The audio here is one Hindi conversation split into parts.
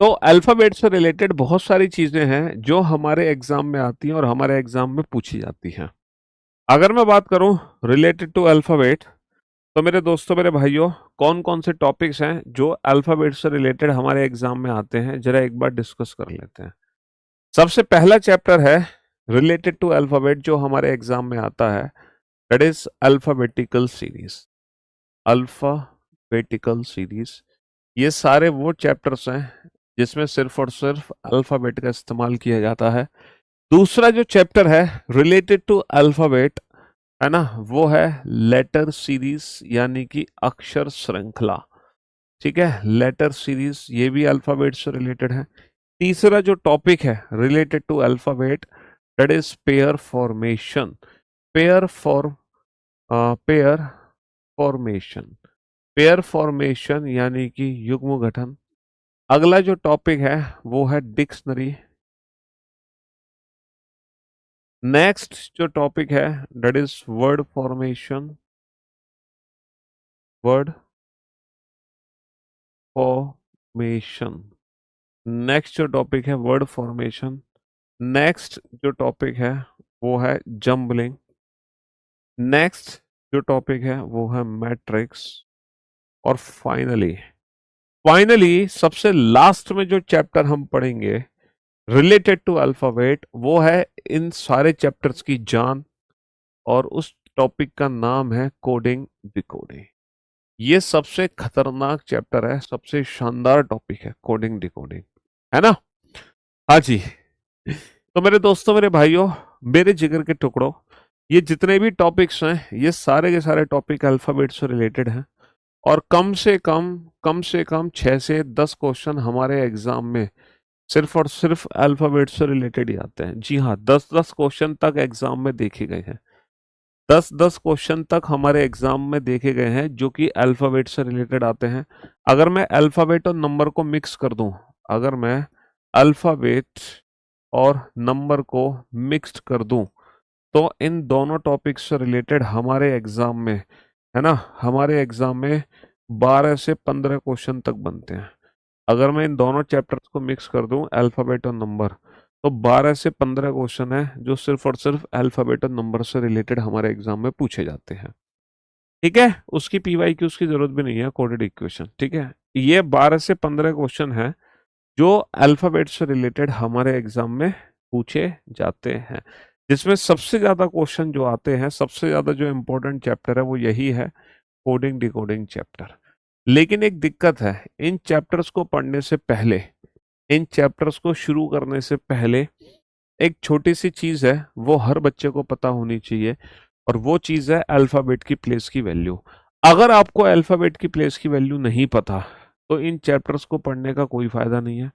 तो अल्फ़ाबेट से रिलेटेड बहुत सारी चीज़ें हैं जो हमारे एग्ज़ाम में आती हैं और हमारे एग्ज़ाम में पूछी जाती हैं। अगर मैं बात करूँ रिलेटेड टू अल्फ़ाबेट, तो मेरे दोस्तों, मेरे भाइयों, कौन-कौन से टॉपिक्स हैं जो अल्फ़ाबेट से रिलेटेड हमारे एग्ज़ाम में आते हैं, ज़रा एक बार डिस्कस कर लेते हैं। सबसे पहला चैप्टर है रिलेटेड टू अल्फ़ाबेट जो हमारे एग्ज़ाम में आता है, that is alphabetical series. Alphabetical series, ये सारे वो चैप्टर्स हैं जिसमें सिर्फ़ और सिर्फ़ अल्फ़ाबेट का इस्तेमाल किया जाता है। दूसरा जो चैप्टर है रिलेटेड टू अल्फ़ाबेट, है ना, वो है लेटर सीरीज़ यानी कि अक्षर श्रृंखला। ठीक है, लेटर सीरीज़ ये भी अल्फ़ाबेट से रिलेटेड है। तीसरा जो टॉपिक है related to alphabet, that is pair formation. Pair for pair formation, pair formation यानी कि युग्म गठन। अगला जो टॉपिक है वो है डिक्शनरी। नेक्स्ट जो टॉपिक है that is word formation, word formation. Next जो टॉपिक है वर्ड फॉर्मेशन। नेक्स्ट जो टॉपिक है वो है जम्बलिंग। नेक्स्ट जो टॉपिक है वो है मैट्रिक्स। और फाइनली फाइनली सबसे लास्ट में जो चैप्टर हम पढ़ेंगे रिलेटेड टू अल्फाबेट, वो है इन सारे चैप्टर्स की जान, और उस टॉपिक का नाम है कोडिंग डिकोडिंग। ये सबसे खतरनाक चैप्टर है, सबसे शानदार टॉपिक है कोडिंग डिकोडिंग, है ना। हाँ जी। तो मेरे दोस्तों, मेरे भाइयों, मेरे जिगर के टुकड़ों, ये जितने भी टॉपिक्स हैं ये सारे के सारे टॉपिक अल्फाबेट से रिलेटेड हैं। और कम से कम 6 से 10 क्वेश्चन हमारे एग्जाम में सिर्फ और सिर्फ अल्फाबेट से रिलेटेड ही आते हैं। जी हाँ, 10-10 क्वेश्चन तक एग्जाम में देखे गए हैं। 10-10 क्वेश्चन तक हमारे एग्जाम में देखे गए हैं जो कि अल्फाबेट से रिलेटेड आते हैं। अगर मैं अल्फाबेट और नंबर को मिक्स कर दूं, अगर मैं अल्फाबेट और नंबर को मिक्स्ड कर दूं, तो इन दोनों टॉपिक्स से रिलेटेड हमारे एग्जाम में, है ना, हमारे एग्जाम में 12 से 15 क्वेश्चन तक बनते हैं। अगर मैं इन दोनों चैप्टर्स को मिक्स कर दूं, अल्फाबेट और नंबर, तो 12 से 15 क्वेश्चन है जो सिर्फ और सिर्फ अल्फाबेट और नंबर से रिलेटेड हमारे एग्जाम में पूछे जाते हैं। ठीक है, उसकी पीवाई की उसकी जरूरत भी नहीं है, कोडेड इक्वेशन। ठीक है, ये 12 से 15 क्वेश्चन है जो अल्फाबेट से रिलेटेड हमारे एग्जाम में पूछे जाते हैं, जिसमें सबसे ज्यादा क्वेश्चन जो आते हैं, सबसे ज्यादा जो इम्पोर्टेंट चैप्टर है वो यही है, कोडिंग डिकोडिंग चैप्टर। लेकिन एक दिक्कत है, इन चैप्टर्स को पढ़ने से पहले, इन चैप्टर्स को शुरू करने से पहले एक छोटी सी चीज है, वो हर बच्चे को पता होनी चाहिए, और वो चीज है अल्फाबेट की प्लेस की वैल्यू। अगर आपको अल्फाबेट की प्लेस की वैल्यू नहीं पता, तो इन चैप्टर्स को पढ़ने का कोई फायदा नहीं है।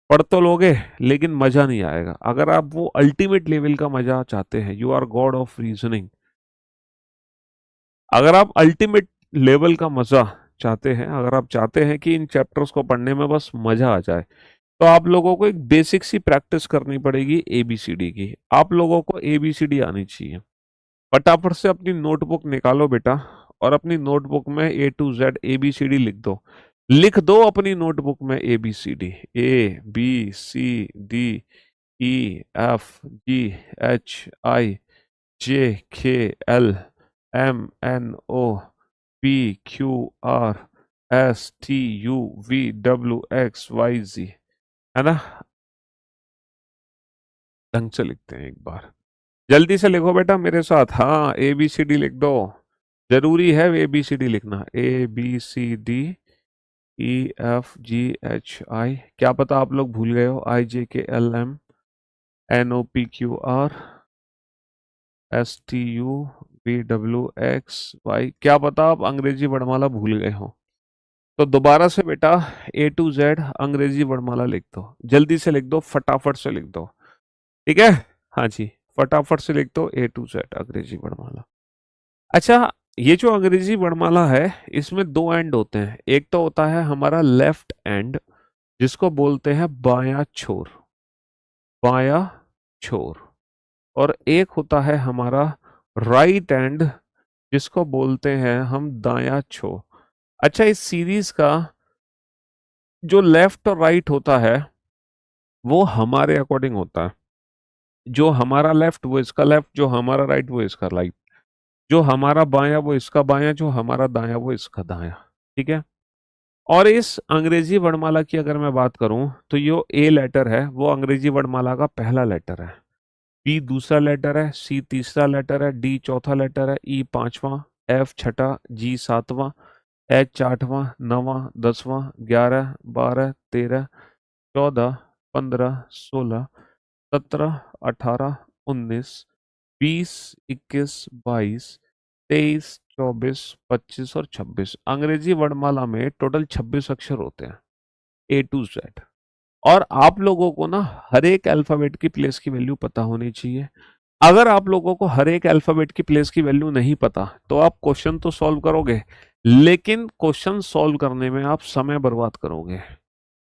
पढ़ तो लोगे लेकिन मजा नहीं आएगा। अगर आप वो अल्टीमेट लेवल का मजा चाहते हैं, you are god of reasoning, अगर आप अल्टीमेट लेवल का मजा चाहते हैं, अगर आप चाहते हैं कि इन चैप्टर्स को पढ़ने में बस मजा आ जाए, तो आप लोगों को एक बेसिक सी प्रैक्टिस करनी पड़ेगी एबीसीडी की। आप लोगों को एबीसीडी आनी चाहिए। फटाफट से अपनी नोटबुक निकालो बेटा, और अपनी नोटबुक में A to Z एबीसीडी लिख दो। लिख दो अपनी नोटबुक में एबीसीडी, ABCDEFGHIJKLMNOPQRSTUVWXYZ, है ना। ढंग से लिखते हैं एक बार, जल्दी से लिखो बेटा मेरे साथ। हाँ, ABCD लिख दो, जरूरी है ABCD लिखना। ABCDEFGHI, क्या पता आप लोग भूल गए हो, IJKLMNOPQRSTUVWXY, क्या पता आप अंग्रेजी वर्णमाला भूल गए हो। तो दोबारा से बेटा A to Z अंग्रेजी वर्णमाला लिख दो, जल्दी से लिख दो, फटाफट से लिख दो। ठीक है, हाँ जी, फटाफट से लिख दो A to Z अंग्रेजी वर्णमाला। अच्छा, ये जो अंग्रेजी वर्णमाला है, इसमें दो एंड होते हैं। एक तो होता है हमारा लेफ्ट एंड, जिसको बोलते हैं बायां छोर, बायां छोर। और एक होता है हमारा राइट एंड, जिसको बोलते हैं हम दायां छोर। अच्छा, इस सीरीज का जो लेफ्ट और राइट होता है वो हमारे अकॉर्डिंग होता है। जो हमारा लेफ्ट वो इसका लेफ्ट, जो हमारा राइट वो इसका राइट, जो हमारा बायां वो इसका बायां, जो हमारा दायां वो इसका दायां। ठीक है। और इस अंग्रेजी वर्णमाला की अगर मैं बात करूं तो यो ए लेटर है वो अंग्रेजी वर्णमाला का पहला लेटर है, बी दूसरा लेटर है, सी तीसरा लेटर है, डी चौथा लेटर है, ई पांचवा, एफ छठा, जी सातवां, एच आठवां, नवां, दसवां, 11, 12, 13, 14, 15, 16, 17, 18, 19, 20, 21, 22, 23, 24, 25 और 26। अंग्रेजी वर्णमाला में टोटल 26 अक्षर होते हैं, A to Z। और आप लोगों को ना हर एक अल्फाबेट की प्लेस की वैल्यू पता होनी चाहिए। अगर आप लोगों को हर एक अल्फाबेट की प्लेस की वैल्यू नहीं पता तो आप क्वेश्चन तो सॉल्व करोगे, लेकिन क्वेश्चन सॉल्व करने में आप समय बर्बाद करोगे।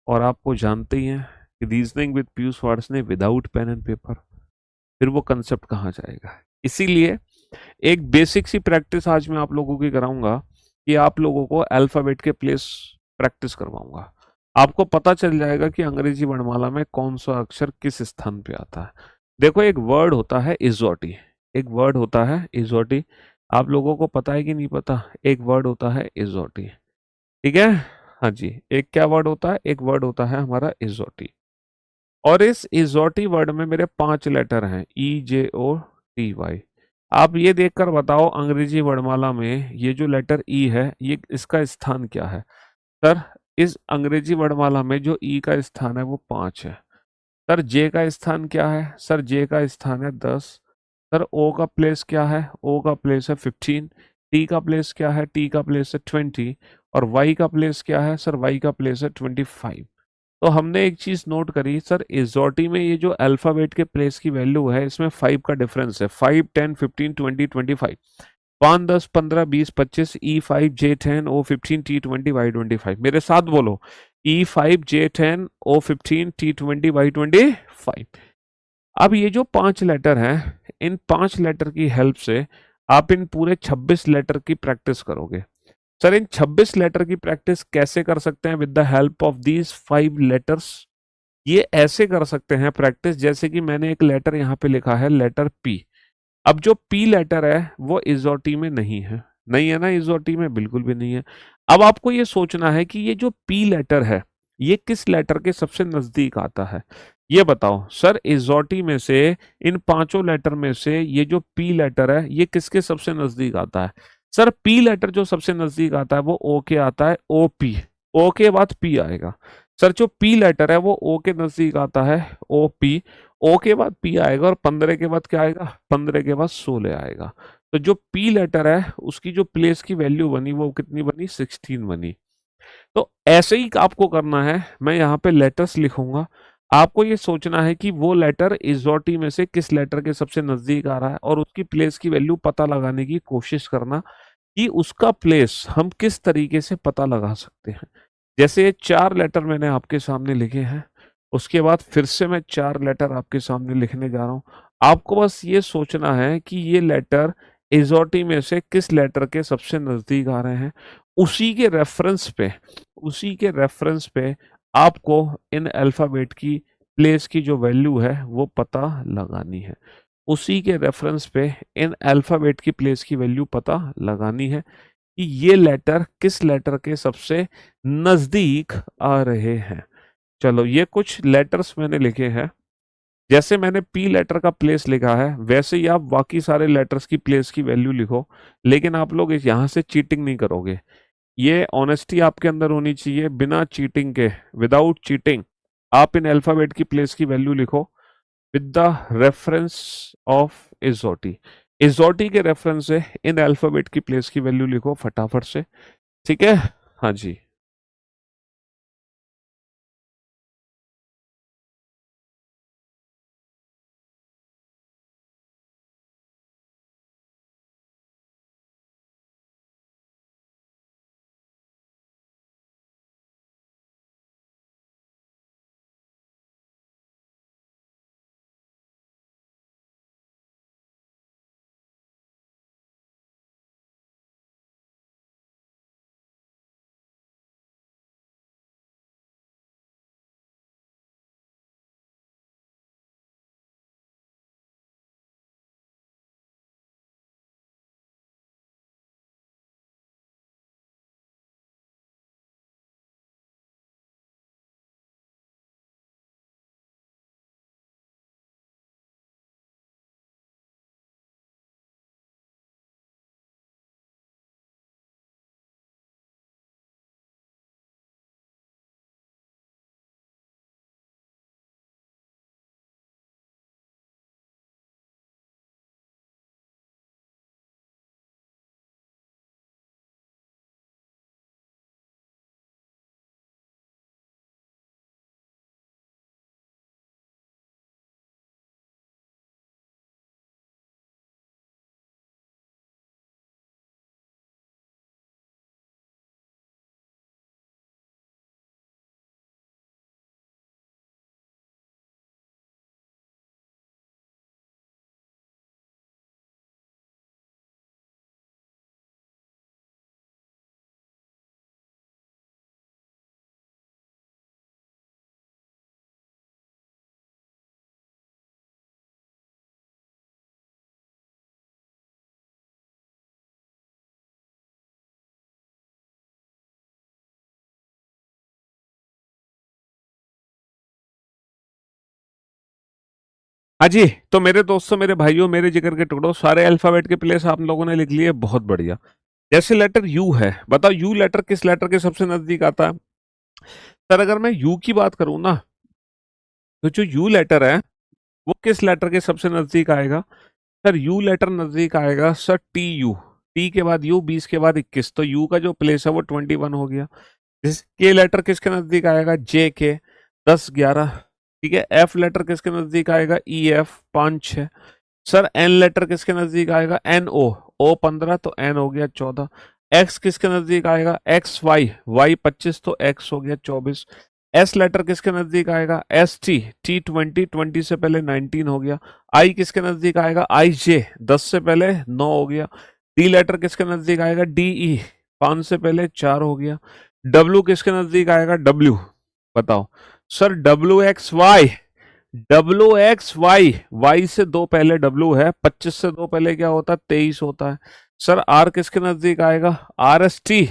और आपको जानते ही हैं कि रीजनिंग विद पीयूष वार्स ने विदाउट पेन एंड पेपर फिर वो कंसेप्ट कहाँ जाएगा। इसीलिए एक बेसिक सी प्रैक्टिस आज मैं आप लोगों की कराऊंगा कि आप लोगों को अल्फाबेट के प्लेस प्रैक्टिस करवाऊंगा। आपको पता चल जाएगा कि अंग्रेजी वर्णमाला में कौन सा अक्षर किस स्थान पे आता है। देखो एक वर्ड होता है इजोटी, एक वर्ड होता है इजोटी। आप लोगों को पता है कि नहीं पता, एक वर्ड होता है इजोटी। ठीक है। हाँ जी, एक क्या वर्ड होता है, एक वर्ड होता है हमारा इजोटी। और इस इजोटी वर्ड में मेरे 5 लेटर हैं, EJOTY। आप ये देखकर बताओ अंग्रेजी वर्णमाला में ये जो लेटर ई है ये इसका स्थान क्या है। सर इस अंग्रेजी वर्णमाला में जो ई का स्थान है वो 5 है। सर जे का स्थान क्या है, सर जे का स्थान है 10। सर ओ का प्लेस क्या है, ओ का प्लेस है 15। टी का प्लेस क्या है, टी का प्लेस है 20। और वाई का प्लेस क्या है, सर वाई का प्लेस है 25। तो हमने एक चीज नोट करी सर, इजोटी में ये जो अल्फाबेट के प्लेस की वैल्यू है इसमें 5 का डिफरेंस है, 5, 10, 15, 20, 25। 5, 10, 15, 20, 25, E5, J10, O15, T20, Y25। मेरे साथ बोलो, E5, J10, O15, T20, Y25। अब ये जो 5 लेटर हैं, इन 5 लेटर की हेल्प से आप इन पूरे 26 लेटर की प्रैक्टिस करोगे। सर इन 26 लेटर की प्रैक्टिस कैसे कर सकते हैं, with the help of these 5 letters. ये ऐसे कर सकते हैं प्रैक्टिस, जैसे कि मैंने एक लेटर यहाँ पे लिखा है, लेटर पी। अब जो पी लेटर है वो इजोटी में नहीं है, नहीं है ना, इजोटी में बिल्कुल भी नहीं है। अब आपको ये सोचना है कि ये जो पी लेटर है ये किस लेटर के सबसे नजदीक आता है। ये बताओ सर, इजोटी में से इन 5 लेटर में से ये जो पी लेटर है ये किसके सबसे नजदीक आता है। सर पी लेटर जो सबसे नजदीक आता है वो ओ के आता है, ओ पी। ओ के बाद पी आएगा। सर जो पी लेटर है वो ओ के नजदीक आता है, ओ पी। ओ के बाद पी आएगा और 15 के बाद क्या आएगा, 15 के बाद 16 आएगा। तो जो पी लेटर है उसकी जो प्लेस की वैल्यू बनी वो कितनी बनी, 16 बनी। तो ऐसे ही आपको करना है, मैं यहाँ पे लेटर्स लिखूंगा। आपको ये सोचना है कि वो लेटर इजोटी में से किस लेटर के सबसे नजदीक आ रहा है और उसकी प्लेस की वैल्यू पता लगाने की कोशिश करना कि उसका प्लेस हम किस तरीके से पता लगा सकते हैं। जैसे ये 4 लेटर मैंने आपके सामने लिखे हैं, उसके बाद फिर से मैं 4 लेटर आपके सामने लिखने जा रहा हूँ। आपको बस ये सोचना है कि ये लेटर इजोटी में से किस लेटर के सबसे नजदीक आ रहे हैं। उसी के रेफरेंस पे, उसी के रेफरेंस पे आपको इन अल्फाबेट की प्लेस की जो वैल्यू है वो पता लगानी है। उसी के रेफरेंस पे इन अल्फाबेट की प्लेस की वैल्यू पता लगानी है कि ये लेटर किस लेटर के सबसे नजदीक आ रहे हैं। चलो ये कुछ लेटर्स मैंने लिखे हैं। जैसे मैंने पी लेटर का प्लेस लिखा है वैसे ही आप बाकी सारे लेटर्स की प्लेस की वैल्यू लिखो, लेकिन आप लोग यहाँ से चीटिंग नहीं करोगे। ये ऑनेस्टी आपके अंदर होनी चाहिए, बिना चीटिंग के, विदाउट चीटिंग आप इन अल्फाबेट की प्लेस की वैल्यू लिखो विद द रेफरेंस ऑफ इजोटी। इजोटी के रेफरेंस से इन अल्फाबेट की प्लेस की वैल्यू लिखो फटाफट से। ठीक है। हाँ जी। हाँ जी, तो मेरे दोस्तों, मेरे भाइयों, मेरे जिगर के टुकड़ों, सारे अल्फाबेट के प्लेस आप लोगों ने लिख लिए, बहुत बढ़िया। जैसे लेटर यू है, बताओ यू लेटर किस लेटर के सबसे नजदीक आता है? सर अगर मैं यू की बात करूं ना, तो जो यू लेटर है वो किस लेटर के सबसे नजदीक आएगा? सर यू लेटर नजदीक आएगा सर टी यू। टी के बाद यू, 20 के बाद 21, तो यू का जो प्लेस है वो 21 हो गया। के लेटर किसके नजदीक आएगा? जे के, 10 11। ठीक है, एफ लेटर किसके नजदीक आएगा? E F, 5 6। Sir N letter किसके नजदीक आएगा? एन ओ, ओ 15 तो एन हो गया 14। एक्स किसके नजदीक आएगा? एक्स वाई, वाई 25 तो एक्स हो गया 24। एस लेटर किसके नजदीक आएगा? एस टी, टी 20, 20 से पहले 19 हो गया। आई किसके नजदीक आएगा? आई जे, 10 से पहले 9 हो गया। डी लेटर किसके नजदीक आएगा? डी ई, 5 से पहले 4 हो गया। डब्ल्यू किसके नजदीक आएगा? डब्ल्यू, बताओ। Sir W X Y, W X Y, Y से दो पहले डब्ल्यू है, 25 से दो पहले क्या होता है? 23 होता है। सर आर किसके नजदीक आएगा? Are S T,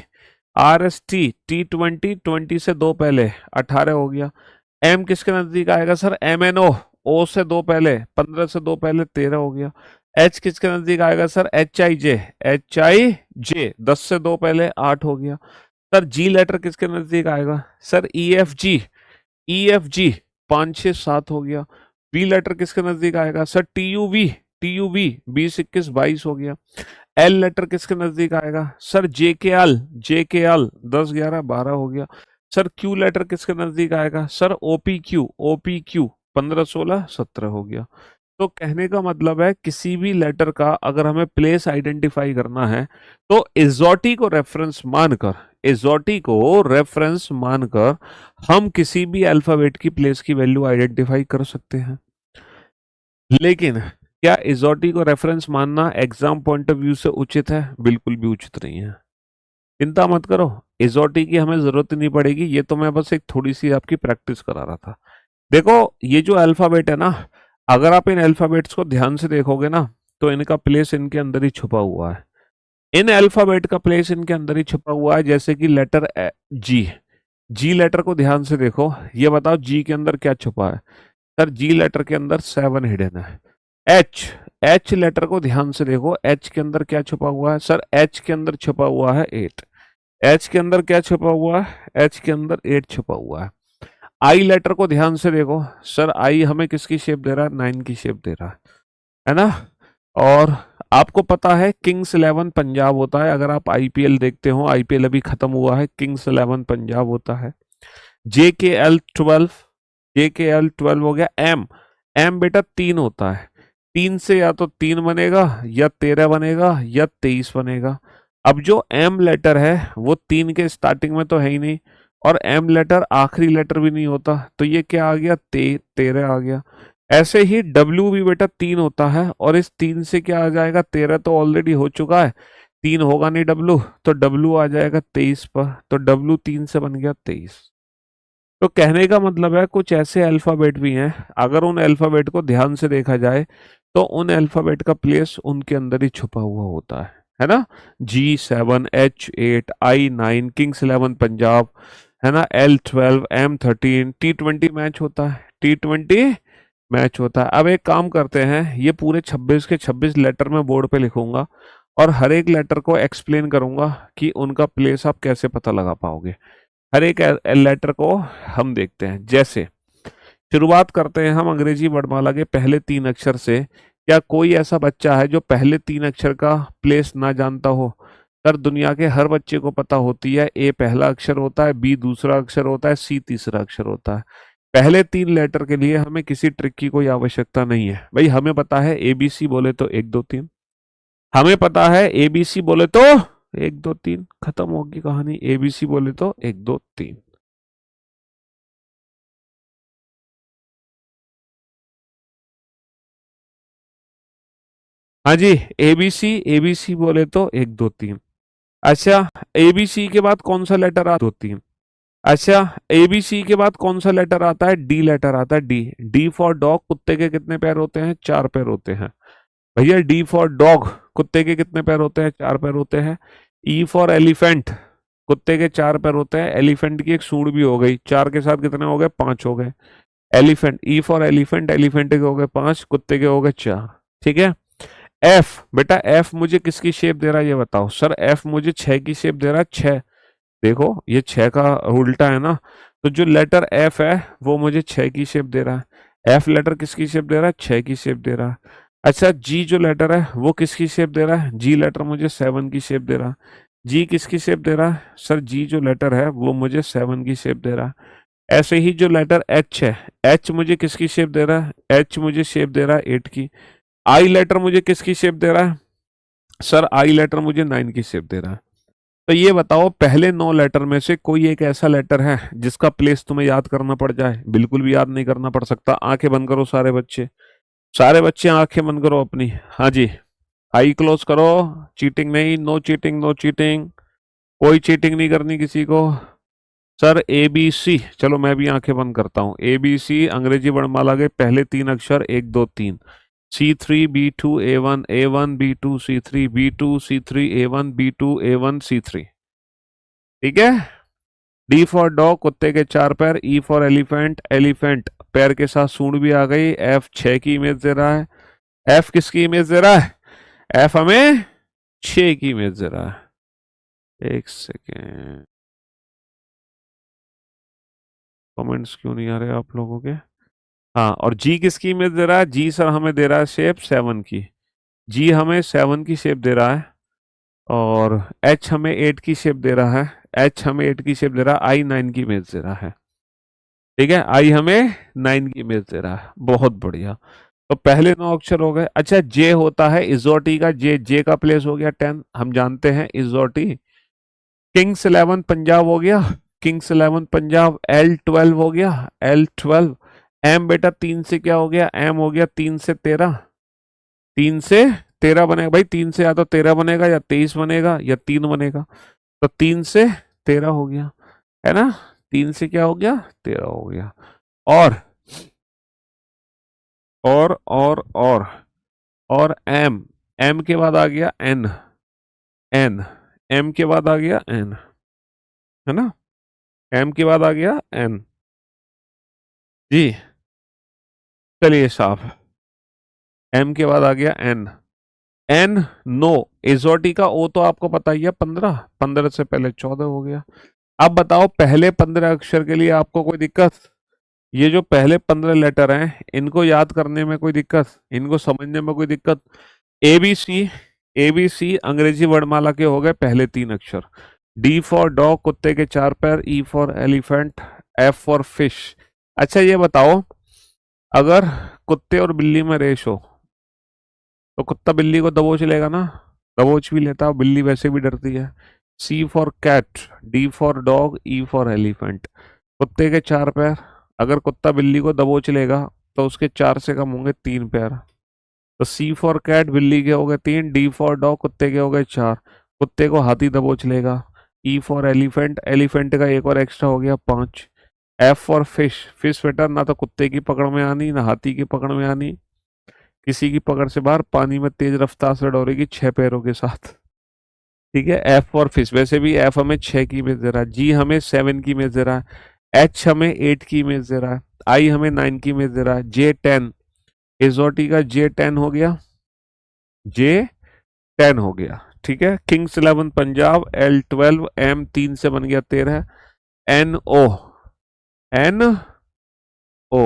are S T, T 20, 20 से दो पहले 18 हो गया। एम किसके नजदीक आएगा? सर एम एन ओ से दो पहले 15 से दो पहले 13 हो गया। एच किसके नजदीक आएगा? Sir H I J, H I J, 10 से दो पहले 8 हो गया। सर जी लेटर किसके नजदीक आएगा? Sir E F G, E F G, 5 6 7 हो गया। बी लेटर किसके नजदीक आएगा? Sir T U V, T U V, 20 21 22 हो गया। एल लेटर किसके नजदीक आएगा? सर जे के एल, जे के एल, 10 11 12 हो गया। सर क्यू लेटर किसके नजदीक आएगा? Sir OP Q, OP Q, 15 16 17 हो गया। तो कहने का मतलब है किसी भी लेटर का अगर हमें प्लेस आइडेंटिफाई करना है तो एग्जॉटी को रेफरेंस मानकर, एग्जॉटी को रेफरेंस मानकर हम किसी भी अल्फाबेट की प्लेस की वैल्यू आइडेंटिफाई कर सकते हैं। लेकिन क्या एग्जॉटी को रेफरेंस मानना एग्जाम पॉइंट ऑफ व्यू से उचित है? बिल्कुल भी उचित नहीं है। चिंता मत करो, एग्जॉटी की हमें जरूरत ही नहीं पड़ेगी, ये तो मैं बस एक थोड़ी सी आपकी प्रैक्टिस करा रहा था। देखो ये जो अल्फाबेट है ना, अगर आप इन अल्फाबेट्स को ध्यान से देखोगे ना, तो इनका प्लेस इनके अंदर ही छुपा हुआ है। इन अल्फाबेट का प्लेस इनके अंदर ही छुपा हुआ है। जैसे कि लेटर जी, जी लेटर को ध्यान से देखो, ये बताओ जी के अंदर क्या छुपा है? सर जी लेटर के अंदर 7 हिडन है। एच, एच लेटर को ध्यान से देखो, एच के अंदर क्या छुपा हुआ है? सर एच के अंदर छुपा हुआ है 8। एच के अंदर क्या छुपा हुआ है? एच के अंदर 8 छुपा हुआ है। आई लेटर को ध्यान से देखो, सर आई हमें किसकी शेप दे रहा है? 9 की शेप दे रहा है ना? और आपको पता है किंग्स 11 पंजाब होता है, अगर आप आईपीएल देखते हो, आईपीएल अभी खत्म हुआ है, किंग्स 11 पंजाब होता है। जे के एल 12, जे के एल 12 हो गया। एम, एम बेटा 3 होता है, 3 से या तो 3 बनेगा या 13 बनेगा या 23 बनेगा। अब जो एम लेटर है वो 3 के स्टार्टिंग में तो है ही नहीं, और एम लेटर आखिरी लेटर भी नहीं होता, तो ये क्या आ गया? 13 आ गया। ऐसे ही डब्ल्यू भी बेटा 3 होता है, और इस 3 से क्या आ जाएगा? 13 तो ऑलरेडी हो चुका है, 3 होगा नहीं डब्ल्यू, तो डब्ल्यू आ जाएगा 23 पर, तो डब्ल्यू 3 से बन गया 23। तो कहने का मतलब है कुछ ऐसे अल्फाबेट भी हैं, अगर उन अल्फाबेट को ध्यान से देखा जाए तो उन अल्फाबेट का प्लेस उनके अंदर ही छुपा हुआ होता है ना? G7, H8, I9, Kings 11 Punjab, है ना? L12, M13, T20 मैच होता है, T20 मैच होता है। अब एक काम करते हैं, ये पूरे 26 के 26 लेटर में बोर्ड पे लिखूंगा और हर एक लेटर को एक्सप्लेन करूंगा कि उनका प्लेस आप कैसे पता लगा पाओगे। हर एक लेटर को हम देखते हैं। जैसे शुरुआत करते हैं हम अंग्रेजी वर्णमाला के पहले 3 अक्षर से। क्या कोई ऐसा बच्चा है जो पहले 3 अक्षर का प्लेस ना जानता हो? सर दुनिया के हर बच्चे को पता होती है, ए पहला अक्षर होता है, बी दूसरा अक्षर होता है, सी तीसरा अक्षर होता है। पहले 3 लेटर के लिए हमें किसी ट्रिक की कोई आवश्यकता नहीं है भाई, हमें पता है एबीसी बोले तो 1 2 3, हमें पता है एबीसी बोले तो 1 2 3, खत्म होगी कहानी। एबीसी बोले तो 1 2 3। हाँ जी, एबीसी, एबीसी बोले तो 1 2 3। अच्छा, एबीसी के बाद कौन सा लेटर आता? 2 3। अच्छा, एबीसी के बाद कौन सा लेटर आता है? डी लेटर आता है, डी। डी फॉर डॉग, कुत्ते के कितने पैर होते हैं? 4 पैर होते हैं भैया। डी फॉर डॉग, कुत्ते के कितने पैर होते हैं? 4 पैर होते हैं। ई फॉर एलिफेंट, कुत्ते के 4 पैर होते हैं, एलिफेंट की एक सूंड भी हो गई, 4 के साथ कितने हो गए? 5 हो गए। Elephant, E for elephant, elephant के हो गए 5, कुत्ते के हो गए 4। ठीक है। एफ, बेटा एफ मुझे किसकी शेप दे रहा है ये बताओ। सर एफ मुझे 6 की शेप दे रहा है, 6। देखो ये 6 का उल्टा है ना, तो जो लेटर एफ है वो मुझे 6 की शेप दे रहा है। एफ लेटर किसकी शेप दे रहा है, 6 की शेप दे रहा है। अच्छा जी जो लेटर है वो किसकी शेप दे रहा है, जी लेटर मुझे 7 की शेप दे रहा है। जी किसकी शेप दे रहा है, सर जी जो लेटर है वो मुझे 7 की शेप दे रहा है। ऐसे ही जो लेटर एच है, एच मुझे किसकी शेप दे रहा है, एच मुझे शेप दे रहा है 8 की। आई लेटर मुझे किसकी शेप दे रहा है, सर आई लेटर मुझे 9 की शेप दे रहा है। तो ये बताओ पहले 9 लेटर में से कोई एक ऐसा लेटर है जिसका प्लेस तुम्हें याद करना पड़ जाए। बिल्कुल भी याद नहीं करना पड़ सकता। आंखें बंद करो सारे बच्चे, सारे बच्चे आंखें बंद करो अपनी। हाँ जी, आई क्लोज करो। चीटिंग नहीं, नो चीटिंग, नो चीटिंग, कोई चीटिंग नहीं करनी किसी को। सर ए बी सी, चलो मैं भी आंखें बंद करता हूँ। ए बी सी अंग्रेजी वर्णमाला के पहले 3 अक्षर 1 2 3। C3 B2 A1 A1 B2 C3 B2 C3 A1 B2 A1 C3। ठीक है। डी फॉर डॉग, कुत्ते के 4 पैर। ई फॉर एलिफेंट, एलिफेंट पैर के साथ सूंड भी आ गई। एफ 6 की इमेज दे रहा है। एफ किसकी इमेज दे रहा है, एफ हमें 6 की इमेज दे रहा है। एक सेकेंड, कमेंट्स क्यों नहीं आ रहे आप लोगों के। हाँ, और जी किसकी इमेज दे रहा है, जी सर हमें दे रहा है शेप 7 की। जी हमें 7 की शेप दे रहा है। और एच हमें 8 की शेप दे रहा है। एच हमें 8 की शेप दे रहा है। आई 9 की इमेज दे रहा है। ठीक है, आई हमें 9 की इमेज दे रहा है। बहुत बढ़िया। तो पहले 9 अक्षर हो गए। अच्छा जे होता है इजोटी का, जे, जे का प्लेस हो गया 10, हम जानते हैं इजोटी। किंग्स 11 पंजाब हो गया, किंग्स 11 पंजाब। L12 हो गया, L12। एम बेटा 3 से क्या हो गया, एम हो गया 3 से 13। 3 से 13 बनेगा भाई, 3 से या तो 13 बनेगा या 23 बनेगा या 3 बनेगा। तो 3 से 13 हो गया, है ना। 3 से क्या हो गया, 13 हो गया। और और और एम, एम के बाद आ गया एन, एन, एम के बाद आ गया एन, है ना। एम के बाद आ गया एन। जी चलिए साहब, एम के बाद आ गया एन। एन नो, एजोटी का ओ तो आपको पता ही है 15, 15 से पहले 14 हो गया। अब बताओ पहले 15 अक्षर के लिए आपको कोई दिक्कत, ये जो पहले 15 लेटर हैं इनको याद करने में कोई दिक्कत, इनको समझने में कोई दिक्कत। एबीसी, एबीसी अंग्रेजी वर्णमाला के हो गए पहले 3 अक्षर। डी फॉर डॉग, कुत्ते के 4 पैर। ई for elephant, F for fish. अच्छा ये बताओ, अगर कुत्ते और बिल्ली में रेस हो तो कुत्ता बिल्ली को दबोच लेगा ना, दबोच भी लेता है, बिल्ली वैसे भी डरती है। C for cat, D for dog, E for elephant. कुत्ते के 4 पैर, अगर कुत्ता बिल्ली को दबोच लेगा तो उसके 4 से कम होंगे 3 पैर। तो सी फॉर कैट, बिल्ली के हो गए 3। डी फॉर डॉग, कुत्ते के हो गए 4। कुत्ते को हाथी दबोच लेगा। ई फॉर एलिफेंट, एलिफेंट का एक और एक्स्ट्रा हो गया 5। F for fish, fish better ना तो कुत्ते की पकड़ में आनी ना हाथी की पकड़ में आनी, किसी की पकड़ से बाहर, पानी में तेज रफ्तार से दौड़ेगी 6 पैरों के साथ। ठीक है, एफ फॉर फिश, वैसे भी एफ हमें 6 की इमेज दे रहा है, जी हमें 7 की इमेज दे रहा है, एच हमें 8 की इमेज दे रहा है, आई हमें 9 की इमेज दे रहा है। जे 10, एजोटी का जे 10 हो गया, जे 10 हो गया। ठीक है, किंग्स 11 पंजाब। L12, एम 3 से बन गया 13। एन ओ, एन ओ,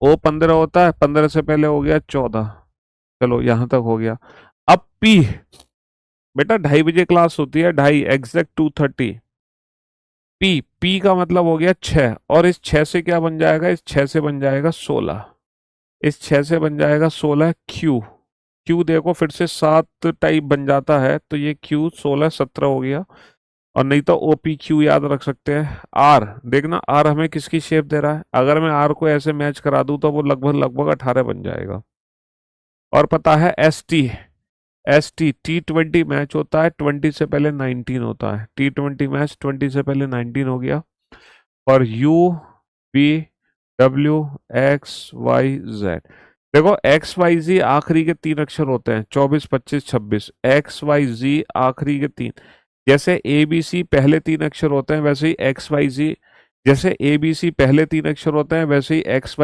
ओ 15 होता है, 15 से पहले हो गया 14। चलो यहां तक हो गया। अब पी, बेटा 2:30 बजे क्लास होती है, 2:30 एग्जैक्ट 2:30। पी, पी का मतलब हो गया 6, और इस 6 से क्या बन जाएगा, इस 6 से बन जाएगा 16। इस 6 से बन जाएगा 16। क्यू, क्यू देखो फिर से 7 टाइप बन जाता है, तो ये क्यू 16 17 हो गया। और नहीं तो ओपी क्यू याद रख सकते हैं। आर, देखना आर हमें किसकी शेप दे रहा है, अगर मैं आर को ऐसे मैच करा दूं तो वो लगभग लगभग 18 बन जाएगा। और पता है S T, S T T20 match होता है, 20 से पहले 19 होता है। T20 मैच 20 से पहले 19 हो गया। और U V W X Y Z, देखो एक्स वाई जी आखिरी के 3 अक्षर होते हैं, 24 25 26। एक्स वाई जी आखिरी के 3, जैसे ए बी सी पहले 3 अक्षर होते हैं वैसे ही एक्स वाई जी जैसे ए बी सी पहले 3 अक्षर होते हैं, वैसे ही एक्स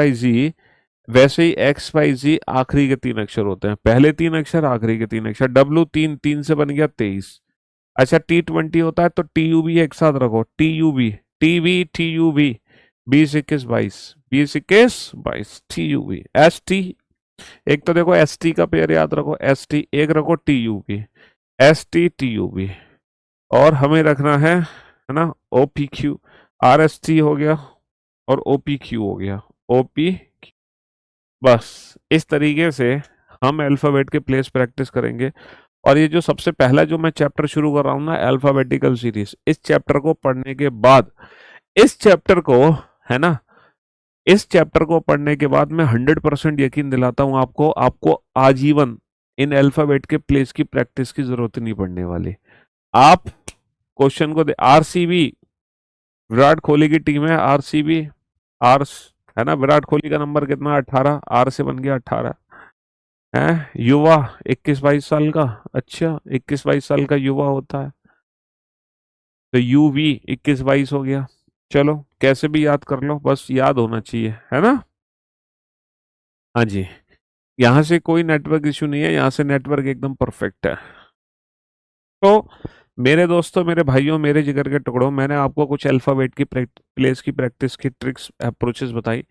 वाई जी आखिरी के 3 अक्षर होते हैं, पहले 3 अक्षर आखिरी के 3 अक्षर। डब्लू तीन, तीन से बन गया 23। अच्छा T20 होता है तो टी यू बी एक साथ रखो, T U V, T V, T U V, 20, 21, 22, 20, 21, 22, T U V, S T. एक तो देखो एस टी का पेयर याद रखो, एस टी, एक रखो T U V, S T T U V. और हमें रखना है ना, O P Q, R S T हो गया और ओ पी क्यू हो गया, ओ पी। बस इस तरीके से हम अल्फाबेट के प्लेस प्रैक्टिस करेंगे। और ये जो सबसे पहला जो मैं चैप्टर शुरू कर रहा हूँ ना, अल्फाबेटिकल सीरीज, इस चैप्टर को पढ़ने के बाद, इस चैप्टर को, है ना, इस चैप्टर को पढ़ने के बाद मैं 100% यकीन दिलाता हूँ आपको, आपको आजीवन इन अल्फाबेट के प्लेस की प्रैक्टिस की जरूरत नहीं पड़ने वाली। आप क्वेश्चन को आरसीबी, विराट कोहली की टीम है आरसीबी, आर, है ना, विराट कोहली का नंबर कितना, 18, आर से बन गया 18 है। युवा 21-22 साल का, अच्छा 21-22 साल का युवा होता है, तो यूवी 21-22 हो गया। चलो कैसे भी याद कर लो, बस याद होना चाहिए, है ना। हाँ जी, यहाँ से कोई नेटवर्क इशू नहीं है, यहाँ से नेटवर्क एकदम परफेक्ट है। तो मेरे दोस्तों, मेरे भाइयों, मेरे जिगर के टुकड़ों, मैंने आपको कुछ अल्फाबेट की प्लेस की प्रैक्टिस की ट्रिक्स अप्रोचेस बताई।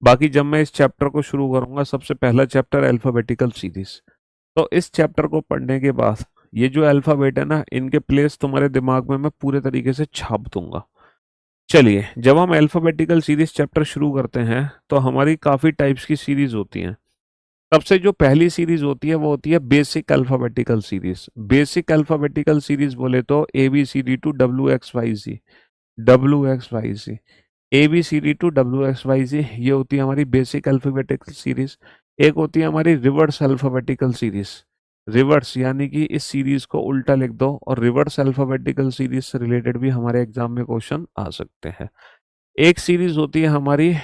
बाकी जब मैं इस चैप्टर को शुरू करूंगा, सबसे पहला चैप्टर अल्फाबेटिकल सीरीज, तो इस चैप्टर को पढ़ने के बाद ये जो अल्फाबेट है ना, इनके प्लेस तुम्हारे दिमाग में मैं पूरे तरीके से छाप दूंगा। चलिए, जब हम अल्फाबेटिकल सीरीज चैप्टर शुरू करते हैं तो हमारी काफ़ी टाइप्स की सीरीज होती हैं। सबसे जो पहली सीरीज होती है वो होती है basic alphabetical series. Basic alphabetical series बोले तो ABCD to WXYZ, WXYZ, ABCD to WXYZ, ये होती है हमारी बेसिक अल्फाबेटिकल सीरीज। एक होती है हमारी रिवर्स अल्फाबेटिकल सीरीज। रिवर्स यानी कि इस सीरीज को उल्टा लिख दो, और रिवर्स अल्फाबेटिकल सीरीज से रिलेटेड भी हमारे एग्जाम में क्वेश्चन आ सकते हैं। एक सीरीज होती है हमारी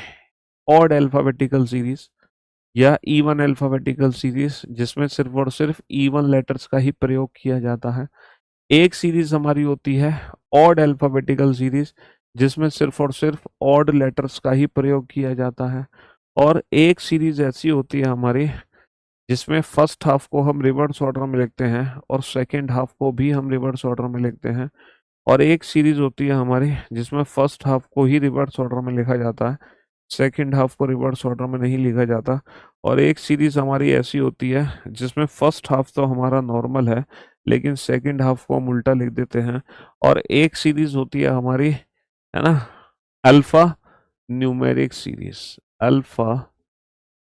ऑड अल्फाबेटिकल सीरीज या इवन अल्फाबेटिकल सीरीज, जिसमें सिर्फ और सिर्फ इवन लेटर्स का ही प्रयोग किया जाता है। एक सीरीज हमारी होती है ऑड अल्फाबेटिकल सीरीज, जिसमें सिर्फ और सिर्फ ऑड लेटर्स का ही प्रयोग किया जाता है। और एक सीरीज ऐसी होती है हमारी जिसमें फर्स्ट हाफ को हम रिवर्स ऑर्डर में लिखते हैं और सेकंड हाफ को भी हम रिवर्स ऑर्डर में लिखते हैं। और एक सीरीज होती है हमारी जिसमें फर्स्ट हाफ को ही रिवर्स ऑर्डर में लिखा जाता है, सेकंड हाफ को रिवर्स ऑर्डर में नहीं लिखा जाता। और एक सीरीज हमारी ऐसी होती है जिसमें फर्स्ट हाफ तो हमारा नॉर्मल है, लेकिन सेकंड हाफ को हम उल्टा लिख देते हैं। और एक सीरीज होती है हमारी, है ना, alpha numeric series, alpha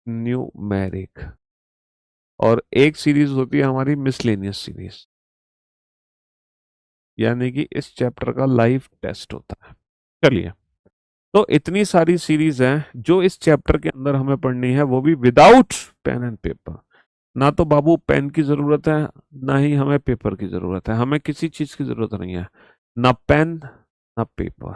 numeric. और एक सीरीज होती है हमारी मिसलेनियस सीरीज, यानी कि इस चैप्टर का लाइव टेस्ट होता है। चलिए, तो इतनी सारी सीरीज हैं जो इस चैप्टर के अंदर हमें पढ़नी है, वो भी विदाउट पेन एंड पेपर। ना तो बाबू पेन की जरूरत है, ना ही हमें पेपर की जरूरत है, हमें किसी चीज की जरूरत नहीं है, ना पेन ना पेपर।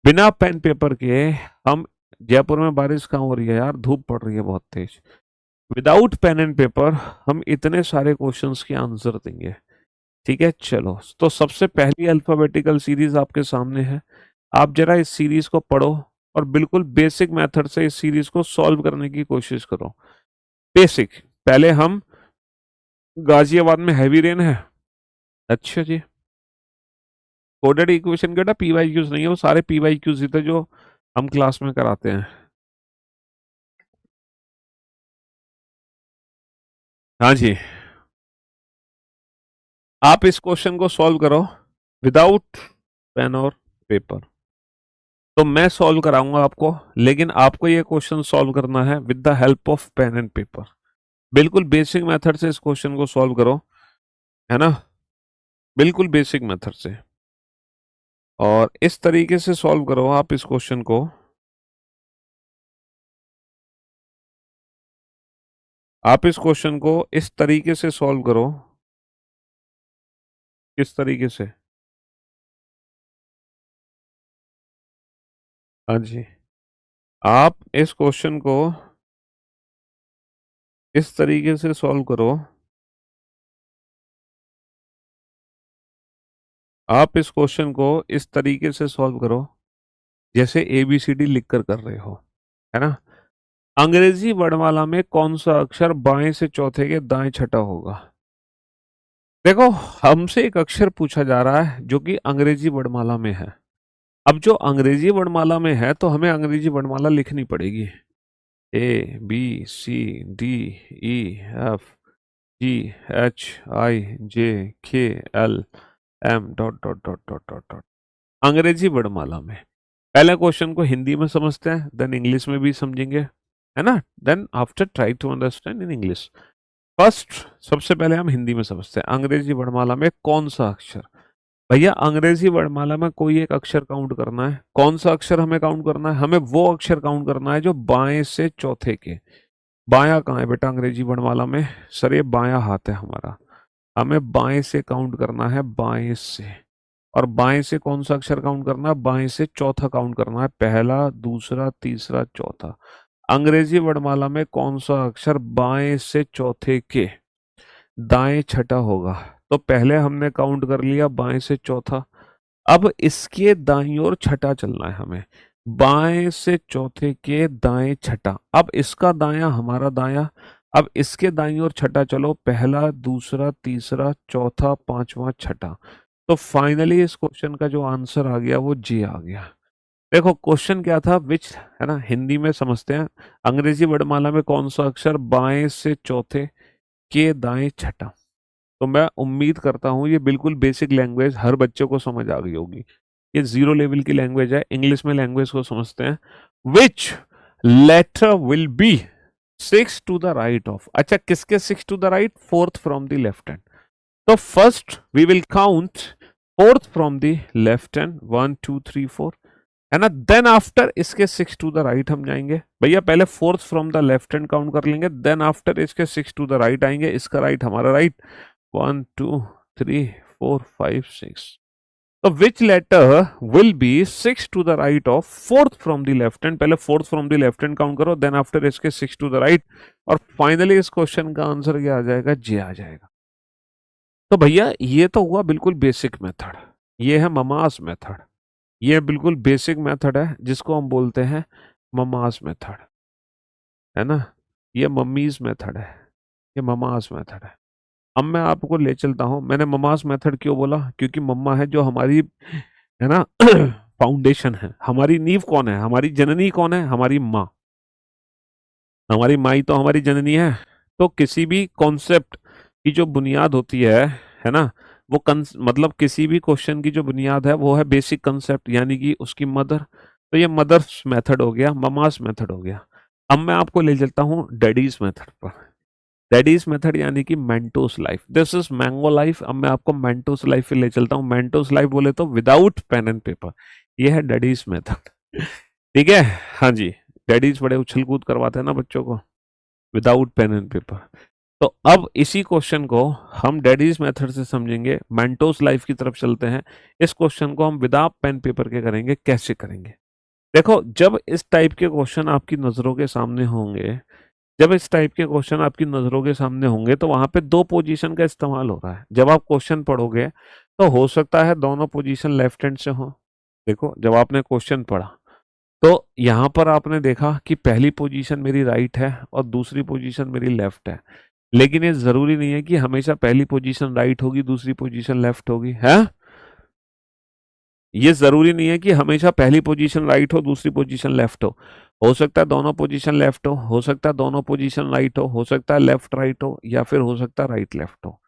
बिना पेन पेपर के हम, जयपुर में बारिश कहाँ हो रही है यार, धूप पड़ रही है बहुत तेज। विदाउट पेन एंड पेपर हम इतने सारे क्वेश्चंस के आंसर देंगे। ठीक है, चलो, तो सबसे पहली अल्फाबेटिकल सीरीज आपके सामने है। आप जरा इस सीरीज को पढ़ो और बिल्कुल बेसिक मेथड से इस सीरीज को सॉल्व करने की कोशिश करो। बेसिक, पहले हम, गाजियाबाद में हैवी रेन है, अच्छा जी, कोडेड इक्वेशन का पी वाई क्यूज नहीं है, वो सारे पी वाई क्यूज ही थे जो हम क्लास में कराते हैं। हाँ जी, आप इस क्वेश्चन को सॉल्व करो विदाउट पेन और पेपर। तो मैं सॉल्व कराऊंगा आपको, लेकिन आपको ये क्वेश्चन सॉल्व करना है with the help of pen and paper. बिल्कुल बेसिक मेथड से इस क्वेश्चन को सॉल्व करो, है ना, बिल्कुल बेसिक मेथड से। और इस तरीके से सॉल्व करो आप इस क्वेश्चन को, आप इस क्वेश्चन को इस तरीके से सॉल्व करो। किस तरीके से? हाँ जी, आप इस क्वेश्चन को इस तरीके से सॉल्व करो, आप इस क्वेश्चन को इस तरीके से सॉल्व करो। जैसे ABCD लिख कर रहे हो, है ना। अंग्रेजी वर्णमाला में कौन सा अक्षर बाएं से चौथे के दाएं छठा होगा? देखो, हमसे एक अक्षर पूछा जा रहा है जो कि अंग्रेजी वर्णमाला में है। अब जो अंग्रेजी वर्णमाला में है तो हमें अंग्रेजी वर्णमाला लिखनी पड़ेगी। ABCDEFGHIJKLM dot dot dot dot dot dot. अंग्रेजी वर्णमाला में पहले क्वेश्चन को हिंदी में समझते हैं, देन इंग्लिश में भी समझेंगे, है ना। Then after try to understand in English. First, सबसे पहले हम हिंदी में समझते हैं अंग्रेजी वर्णमाला में कौन सा अक्षर। भैया अंग्रेजी वर्णमाला में कोई एक अक्षर काउंट करना है। कौन सा अक्षर हमें काउंट करना है? हमें वो अक्षर काउंट करना है जो बाएं से चौथे के। बायां कहाँ है बेटा अंग्रेजी वर्णमाला में? सर ये बायां हाथ है हमारा, हमें बाएं से काउंट करना है, बाएं से। और बाएं से कौन सा अक्षर काउंट करना है? बाएं से चौथा काउंट करना है, पहला, दूसरा, तीसरा, चौथा। अंग्रेजी वर्णमाला में कौन सा अक्षर बाएं से चौथे के दाएं छठा होगा? तो पहले हमने काउंट कर लिया बाएं से चौथा, अब इसके दाईं ओर छठा चलना है हमें। बाएं से चौथे के दाएं छठा, अब इसका दायां हमारा दायां, अब इसके दाईं ओर छठा चलो, पहला, दूसरा, तीसरा, चौथा, पांचवा, छठा। तो फाइनली इस क्वेश्चन का जो आंसर आ गया वो जी आ गया। देखो क्वेश्चन क्या था, विच, है ना, हिंदी में समझते हैं। अंग्रेजी वर्णमाला में कौन सा अक्षर बाएं से चौथे के दाएं छठा। तो मैं उम्मीद करता हूँ ये बिल्कुल बेसिक लैंग्वेज हर बच्चे को समझ आ गई होगी। ये 0 लेवल की लैंग्वेज है। इंग्लिश में लैंग्वेज को समझते हैं। Which letter will be 6 to the right of. अच्छा, किसके 6 to the right? Fourth from the left hand. तो first we will count fourth from the left hand, 1 2 3 4, है ना। देन आफ्टर इसके 6 टू द राइट हम जाएंगे। भैया पहले fourth from the left hand count कर लेंगे, देन आफ्टर इसके 6 टू द राइट आएंगे। इसका राइट हमारा राइट, 1 2 3 4 5 6। तो which letter will be 6 to the right of fourth from the left hand? पहले fourth from the left hand count करो, देन आफ्टर इसके 6 टू द राइट, और फाइनली इस क्वेश्चन का आंसर क्या आ जाएगा? जे आ जाएगा। तो भैया ये तो हुआ बिल्कुल बेसिक मेथड, ये है ममास मेथड। ये बिल्कुल बेसिक मेथड है जिसको हम बोलते हैं ममास मेथड, है ना। ये मम्मीज मेथड है, ये ममास मेथड है। अब मैं आपको ले चलता हूं, मैंने ममास मेथड क्यों बोला? क्योंकि मम्मा है जो हमारी, है ना, फाउंडेशन है। हमारी नींव कौन है? हमारी जननी कौन है? हमारी माँ। हमारी माँ ही तो हमारी जननी है। तो किसी भी कॉन्सेप्ट की जो बुनियाद होती है ना, वो मतलब किसी भी क्वेश्चन की जो बुनियाद है वो है बेसिक कंसेप्ट, यानी कि उसकी मदर। तो ये मदर्स मेथड हो गया, ममास मेथड हो गया। अब मैं आपको ले चलता हूँ डैडीज मेथड पर। डैडीज मेथड यानी कि Mentos life, this is mango life. अब मैं आपको मेंटोस लाइफ पे ले चलता हूँ। मेंटोस लाइफ बोले तो विदाउट पेन एंड पेपर, ये है डैडीज मेथड। ठीक है, हाँ जी। डैडीज बड़े उछल कूद करवाते हैं ना बच्चों को, विदाउट पेन एंड पेपर। तो अब इसी क्वेश्चन को हम डैडीज मेथड से समझेंगे, मेंटोस लाइफ की तरफ चलते हैं। इस क्वेश्चन को हम विदाउट पेन पेपर के करेंगे। कैसे करेंगे? देखो, जब इस टाइप के क्वेश्चन आपकी नजरों के सामने होंगे, जब इस टाइप के क्वेश्चन आपकी नजरों के सामने होंगे तो वहां पे दो पोजीशन का इस्तेमाल हो रहा है। जब आप क्वेश्चन पढ़ोगे तो हो सकता है दोनों पोजीशन लेफ्ट हैंड से हो। देखो, जब आपने क्वेश्चन पढ़ा तो यहाँ पर आपने देखा कि पहली पोजीशन मेरी राइट है और दूसरी पोजीशन मेरी लेफ्ट है। लेकिन ये जरूरी नहीं है कि हमेशा पहली पोजीशन राइट होगी, दूसरी पोजीशन लेफ्ट होगी, है। ये जरूरी नहीं है कि हमेशा पहली पोजीशन राइट हो, दूसरी पोजीशन लेफ्ट हो सकता है दोनों पोजीशन लेफ्ट हो सकता है दोनों पोजीशन राइट हो सकता है लेफ्ट राइट हो, या फिर हो सकता है राइट लेफ्ट हो।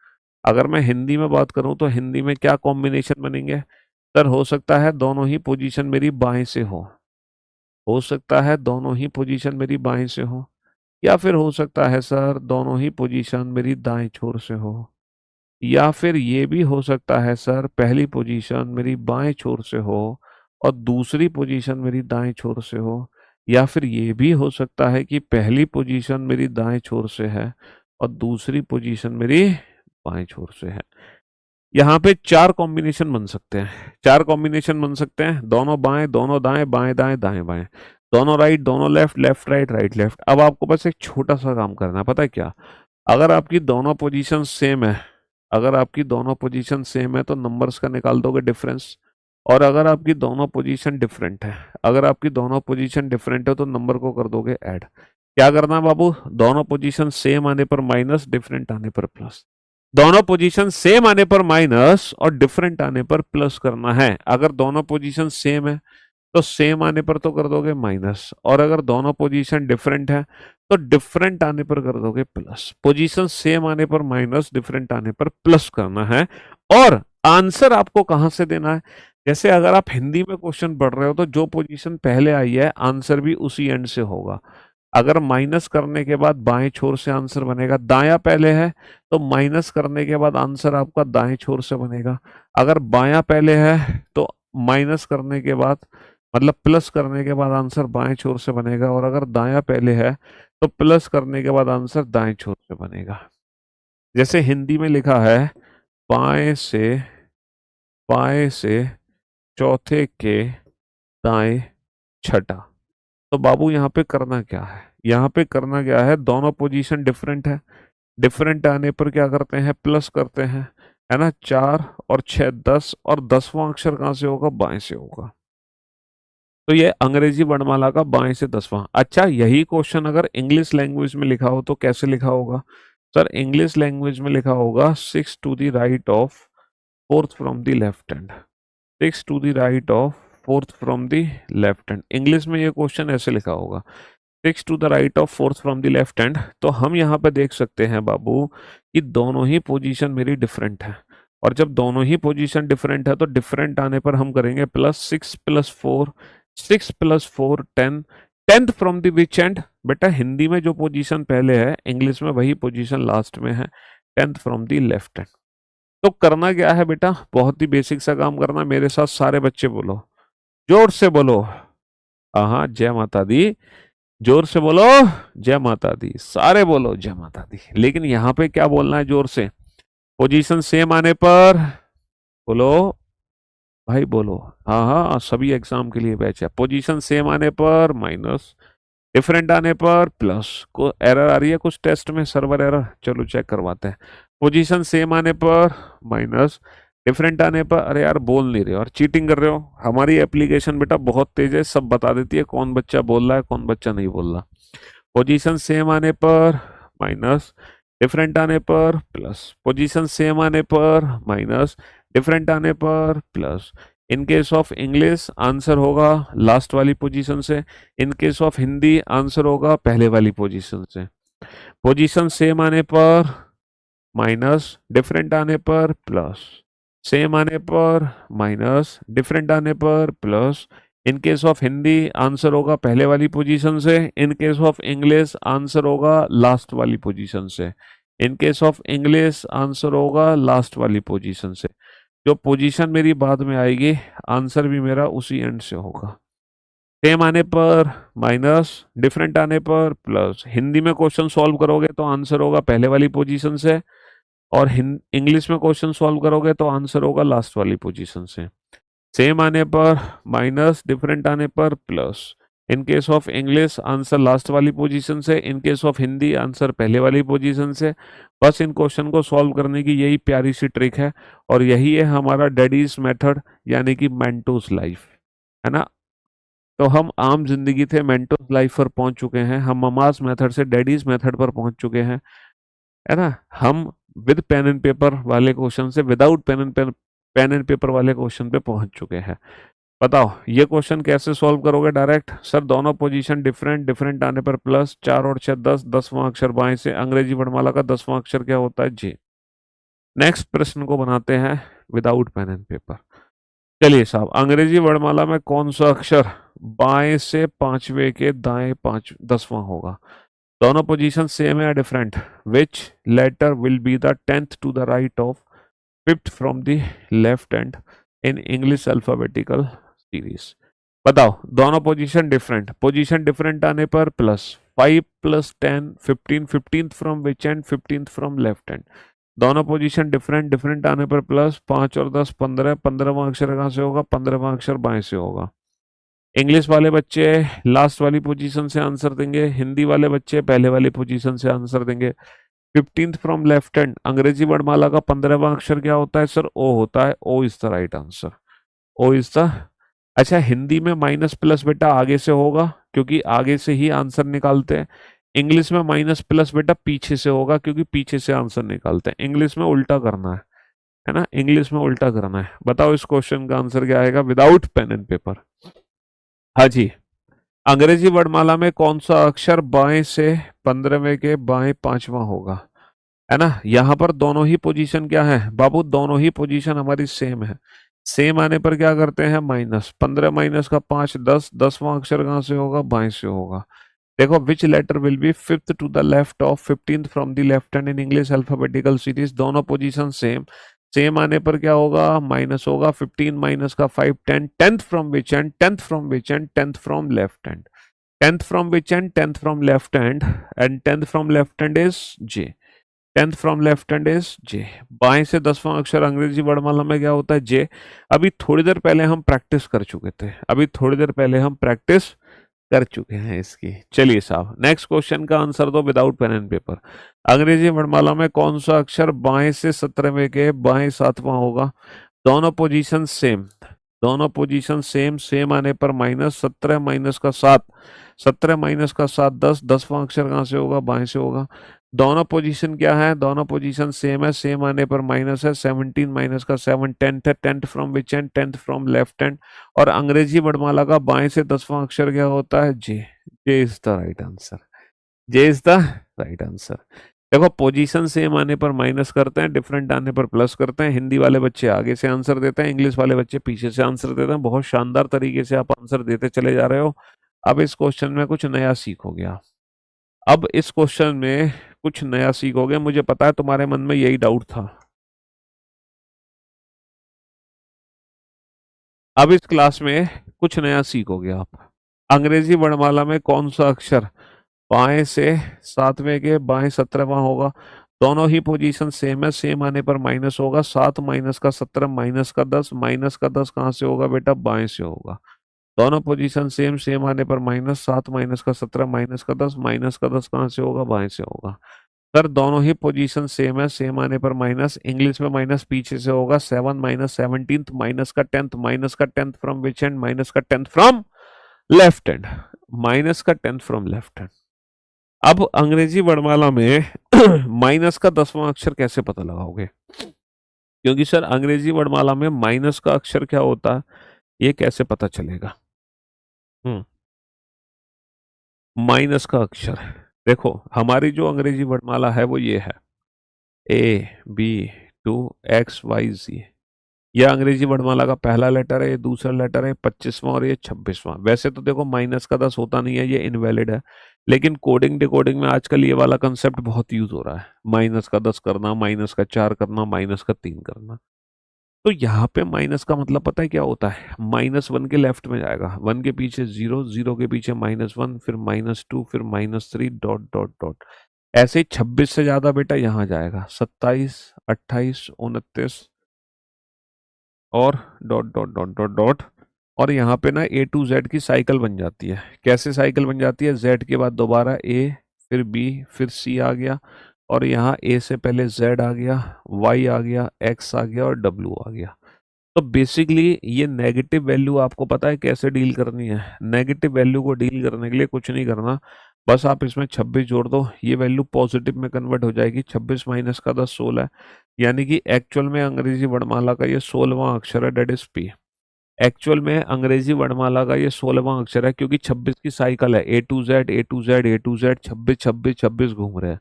अगर मैं हिंदी में बात करूं तो हिंदी में क्या कॉम्बिनेशन बनेंगे? सर हो सकता है दोनों ही पोजीशन मेरी बाएं से हो सकता है दोनों ही पोजीशन मेरी बाएं से हो, या फिर हो सकता है सर दोनों ही पोजीशन मेरी दाएं छोर से हो, या फिर ये भी हो सकता है सर पहली पोजीशन मेरी बाएं छोर से हो और दूसरी पोजीशन मेरी दाएं छोर से हो, या फिर ये भी हो सकता है कि पहली पोजीशन मेरी दाएं छोर से है और दूसरी पोजीशन मेरी बाएं छोर से है। यहाँ पे चार कॉम्बिनेशन बन सकते हैं, चार कॉम्बिनेशन बन सकते हैं, दोनों बाएं, दोनों दाएं, बाएं दाएं, दाएं बाएं, दोनों राइट, दोनों left, left right, right left. अब आपको बस एक छोटा सा काम करना है, पता है क्या? अगर आपकी दोनों पोजीशन सेम है, अगर आपकी दोनों पोजीशन सेम है तो नंबर्स का निकाल दोगे डिफरेंस, और अगर आपकी दोनों पोजीशन डिफरेंट है, अगर आपकी दोनों पोजीशन डिफरेंट है तो नंबर को कर दोगे ऐड। क्या करना है बाबू, दोनों पोजीशन सेम आने पर माइनस, डिफरेंट आने पर प्लस। दोनों पोजीशन सेम आने पर माइनस और डिफरेंट आने पर प्लस करना है। अगर दोनों पोजीशन सेम है तो सेम आने पर तो कर दोगे माइनस, और अगर दोनों पोजीशन डिफरेंट है तो डिफरेंट आने पर कर दोगे प्लस। पोजीशन सेम आने पर माइनस, डिफरेंट आने पर प्लस करना है। और आंसर आपको कहां से देना है, जैसे अगर आप हिंदी में क्वेश्चन पढ़ रहे हो तो जो पोजीशन पहले आई है आंसर भी उसी एंड से होगा। अगर माइनस करने के बाद बाएं छोर से आंसर बनेगा, दाया पहले है तो माइनस करने के बाद आंसर आपका दाएं छोर से बनेगा। अगर बायां पहले है तो माइनस करने के बाद, मतलब प्लस करने के बाद आंसर बाएं छोर से बनेगा। और अगर दायां पहले है तो प्लस करने के बाद आंसर दाएं छोर से बनेगा। जैसे हिंदी में लिखा है बाएं से चौथे के दाएं छठा। तो बाबू यहाँ पे करना क्या है, यहाँ पे करना क्या है, दोनों पोजीशन डिफरेंट है, डिफरेंट आने पर क्या करते हैं, प्लस करते हैं, है ना। 4 और 6 10, और 10वां अक्षर कहाँ से होगा, बाएं से होगा। तो ये अंग्रेजी वर्णमाला का बाएं से 10वां। अच्छा, यही क्वेश्चन अगर इंग्लिश लैंग्वेज में लिखा हो तो कैसे लिखा होगा सर, इंग्लिश लैंग्वेज में लिखा होगा 6 to the right of fourth from the left hand. 6 to the right of fourth from the left hand, English में ये क्वेश्चन ऐसे लिखा होगा 6 to the right of fourth from the left hand. तो हम यहाँ पे देख सकते हैं बाबू कि दोनों ही पोजीशन मेरी डिफरेंट है, और जब दोनों ही पोजीशन डिफरेंट है तो डिफरेंट आने पर हम करेंगे plus. 6 + 4, 6 + 4 10, 10th from the which and, बेटा हिंदी में जो पोजीशन पहले है इंग्लिश में वही पोजीशन लास्ट में है, 10th from the left hand. तो करना क्या है बेटा, बहुत ही बेसिक सा काम करना। मेरे साथ सारे बच्चे बोलो, जोर से बोलो, हाँ जय माता दी, जोर से बोलो जय माता दी, सारे बोलो जय माता दी। लेकिन यहाँ पे क्या बोलना है जोर से, पोजीशन सेम आने पर बोलो भाई, बोलो। हाँ हाँ, सभी एग्जाम के लिए बैच है। पोजीशन सेम आने पर माइनस, डिफरेंट आने पर प्लस। को एरर आ रही है कुछ टेस्ट में, सर्वर एरर, चलो चेक करवाते हैं। पोजीशन सेम आने पर माइनस, डिफरेंट आने पर, अरे यार बोल नहीं रहे हो और चीटिंग कर रहे हो। हमारी एप्लीकेशन बेटा बहुत तेज है, सब बता देती है कौन बच्चा बोल रहा है कौन बच्चा नहीं बोल रहा। पोजीशन सेम आने पर माइनस, डिफरेंट आने पर प्लस। पोजीशन सेम आने पर माइनस, डिफरेंट आने पर plus. In case of English answer होगा लास्ट वाली पोजीशन से, in case of Hindi answer होगा पहले वाली पोजीशन से। पोजीशन सेम आने पर माइनस, डिफरेंट आने पर प्लस। सेम आने पर माइनस, डिफरेंट आने पर plus. In case of Hindi answer होगा पहले वाली पोजीशन से, in case of English answer होगा लास्ट वाली पोजीशन से। In case of English answer होगा लास्ट वाली पोजीशन से। जो पोजीशन मेरी बाद में आएगी आंसर भी मेरा उसी एंड से होगा। सेम आने पर माइनस, डिफरेंट आने पर प्लस। हिंदी में क्वेश्चन सॉल्व करोगे तो आंसर होगा पहले वाली पोजीशन से, और इंग्लिश में क्वेश्चन सॉल्व करोगे तो आंसर होगा लास्ट वाली पोजीशन से। सेम आने पर माइनस, डिफरेंट आने पर plus. In case of English answer last वाली पोजीशन से, in case of Hindi answer पहले वाली पोजीशन से। बस इन क्वेश्चन को सॉल्व करने की यही प्यारी सी ट्रिक है, और यही है हमारा डैडीज मेथड, यानी कि मेंटोस लाइफ, है ना। तो हम आम जिंदगी थे मेंटोस लाइफ पर पहुंच चुके हैं, हम ममाज मेथड से डैडीज मेथड पर पहुंच चुके हैं, है ना। हम विद पेन एंड पेपर वाले क्वेश्चन से विदाउट पेन एंड पेपर वाले क्वेश्चन पे पहुंच चुके हैं। बताओ ये क्वेश्चन कैसे सॉल्व करोगे डायरेक्ट, सर दोनों पोजीशन डिफरेंट, डिफरेंट आने पर प्लस। 4 और 6 10, 10वां अक्षर बाएं से, अंग्रेजी वर्णमाला का 10वां अक्षर क्या होता है, जी। नेक्स्ट प्रश्न को बनाते हैं विदाउट पेन एंड पेपर। चलिए साहब, अंग्रेजी वर्णमाला में कौन सा अक्षर बाएं से पांचवे के दाएं 10वां होगा। दोनों पोजीशन सेम है या different, which letter will be the 10th to the right of 5th from the left hand in English alphabetical series. बताओ, दोनों पोजीशन डिफरेंट, पोजीशन डिफरेंट आने पर plus. 5 + 10 15, 15th from which end, 15th from left hand. दोनों पोजीशन डिफरेंट, डिफरेंट आने पर प्लस। 5 और 10 15, 15वां अक्षर कहाँ से होगा, 15वां अक्षर बाएं से होगा। इंग्लिश वाले बच्चे लास्ट वाली पोजीशन से आंसर देंगे, हिंदी वाले बच्चे पहले वाली पोजीशन से आंसर देंगे। 15th फ्रॉम लेफ्ट हैंड, अंग्रेजी वर्णमाला का 15वां अक्षर क्या होता है सर, ओ होता है। O is the right answer. O is the, अच्छा हिंदी में माइनस प्लस बेटा आगे से होगा क्योंकि आगे से ही आंसर निकालते हैं। इंग्लिश में माइनस प्लस बेटा पीछे से होगा क्योंकि पीछे से आंसर निकालते हैं। इंग्लिश में उल्टा करना है ना, इंग्लिश में उल्टा करना है। बताओ इस क्वेश्चन का आंसर क्या आएगा विदाउट पेन एंड पेपर। हाँ जी, अंग्रेजी वर्णमाला में कौन सा अक्षर बाएं से 15वें के बाएं 5वां होगा, है ना। यहाँ पर दोनों ही पोजीशन क्या है बाबू, दोनों ही पोजीशन हमारी सेम है। सेम आने पर क्या करते हैं माइनस, 15 माइनस का 5 10, 10वां अक्षर कहाँ से होगा, बाएं से होगा। देखो which letter will be fifth to the left of 15th from the left hand in English alphabetical series, दोनों पोजीशन सेम। सेम आने पर क्या होगा, माइनस होगा। 15 माइनस का 5 10, 10th from which end, 10th from which end, 10th from left hand, 10th from which end, 10th from left hand, and 10th from left hand is J, 10th from left hand is J. बाएं से 10वां अक्षर अंग्रेजी वर्णमाला में क्या होता है, जे। अभी थोड़ी देर पहले हम प्रैक्टिस कर चुके थे, अभी थोड़ी देर पहले हम प्रैक्टिस कर चुके हैं इसकी। चलिए साहब नेक्स्ट क्वेश्चन का आंसर दो विदाउट पेन एंड पेपर। अंग्रेजी वर्णमाला में कौन सा अक्षर बाएं से 17वें के बाएं 7वां होगा। दोनों पोजीशन सेम, दोनों पोजीशन सेम। सेम आने पर माइनस, 17 माइनस का 7, 17 माइनस का 7 10, 10वां अक्षर कहाँ से होगा, बाएं से होगा। दोनों पोजीशन क्या है, दोनों पोजीशन सेम है। सेम आने पर माइनस है। 17 माइनस का 7 10th है। 10th from which end, 10th from left hand. और अंग्रेजी वर्णमाला का बाएं से 10वां अक्षर क्या होता है, J. J is the right answer, J is the right answer. देखो पोजीशन सेम आने पर माइनस करते हैं, डिफरेंट आने पर प्लस करते हैं। हिंदी वाले बच्चे आगे से आंसर देते हैं, इंग्लिश वाले बच्चे पीछे से आंसर देते हैं। बहुत शानदार तरीके से आप आंसर देते चले जा रहे हो। अब इस क्वेश्चन में कुछ नया सीखोगे आप, अब इस क्वेश्चन में कुछ नया सीखोगे। मुझे पता है तुम्हारे मन में यही डाउट था। अब इस क्लास में कुछ नया सीखोगे आप। अंग्रेजी वर्णमाला में कौन सा अक्षर बाएं से 7वें के बाएं 17वां होगा। दोनों ही पोजीशन सेम है। सेम आने पर माइनस होगा। 7 माइनस का 17 माइनस का 10, माइनस का 10 कहाँ से होगा बेटा, बाएं से होगा। दोनों पोजीशन सेम। सेम आने पर माइनस, 7 माइनस का 17 माइनस का 10, माइनस का 10 कहाँ से होगा, बाएं से होगा। सर दोनों ही पोजीशन सेम है। सेम आने पर माइनस, इंग्लिश में माइनस पीछे से होगा। 7 माइनस 17th माइनस का 10th, माइनस का 10th from which and, minus का 10th from left hand, minus का 10th फ्रॉम लेफ्ट हैंड। अब अंग्रेजी वर्णमाला में माइनस का 10वां अक्षर कैसे पता लगाओगे, क्योंकि सर अंग्रेजी वर्णमाला में माइनस का अक्षर क्या होता है ये कैसे पता चलेगा। माइनस का अक्षर, देखो हमारी जो अंग्रेजी वर्णमाला है वो ये है, A B 2 X Y Z। यह अंग्रेजी वर्णमाला का पहला लेटर है, ये दूसरा लेटर है, 25वां और ये 26वां। वैसे तो देखो माइनस का 10 होता नहीं है, ये इनवैलिड है। लेकिन कोडिंग डिकोडिंग में आजकल ये वाला कंसेप्ट बहुत यूज हो रहा है, माइनस का 10 करना, माइनस का 4 करना, माइनस का 3 करना। तो यहाँ पे माइनस का मतलब पता है क्या होता है, -1 के लेफ्ट में जाएगा, 1 के पीछे 0, 0 के पीछे -1, फिर -2, फिर -3, डॉट डॉट डॉट। ऐसे ही 26 से ज्यादा बेटा यहाँ जाएगा, 27, 28, 29 और dot dot dot dot dot. और यहाँ पे ना A to Z की साइकिल बन जाती है। कैसे साइकिल बन जाती है, Z के बाद दोबारा A, फिर B, फिर C आ गया, और यहाँ A से पहले Z आ गया, Y आ गया, X आ गया और W आ गया। तो बेसिकली ये नेगेटिव वैल्यू आपको पता है कैसे डील करनी है। नेगेटिव वैल्यू को डील करने के लिए कुछ नहीं करना, बस आप इसमें 26 जोड़ दो, ये वैल्यू पॉजिटिव में कन्वर्ट हो जाएगी। 26 माइनस का 10 16 है, यानी कि एक्चुअल में अंग्रेजी वर्णमाला का ये 16वां अक्षर है, डेट इज पी। एक्चुअल में अंग्रेजी वर्णमाला का ये 16वां अक्षर है, क्योंकि 26 की साइकिल है, A to Z A to Z A to Z, 26 26 26 घूम रहे हैं।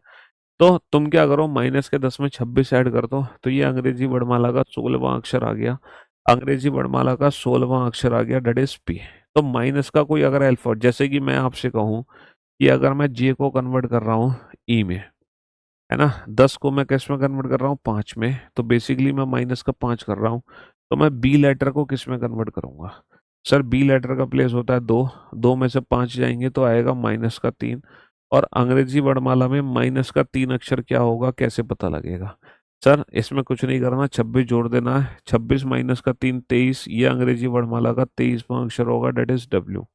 तो तुम क्या करो, माइनस के 10 में 26 ऐड कर दो, तो ये अंग्रेजी वर्णमाला का 16वां अक्षर आ गया। अंग्रेजी वर्णमाला का 16वां अक्षर आ गया, डेट इज पी। तो माइनस का कोई अगर अल्फाबेट, जैसे कि मैं आपसे कहूँ कि अगर मैं जे को कन्वर्ट कर रहा हूँ ई में, है ना, 10 को मैं किस में कन्वर्ट कर रहा हूँ, 5 में, तो बेसिकली मैं माइनस का 5 कर रहा हूँ। तो मैं बी लेटर को किस में कन्वर्ट करूंगा, सर बी लेटर का प्लेस होता है 2, 2 में से 5 जाएंगे तो आएगा माइनस का 3। और अंग्रेजी वर्णमाला में माइनस का 3 अक्षर क्या होगा, कैसे पता लगेगा। सर इसमें कुछ नहीं करना, 26 जोड़ देना है। 26 माइनस का 3 23, ये अंग्रेजी वर्णमाला का 23वां अक्षर होगा, डेट इज डब्ल्यू।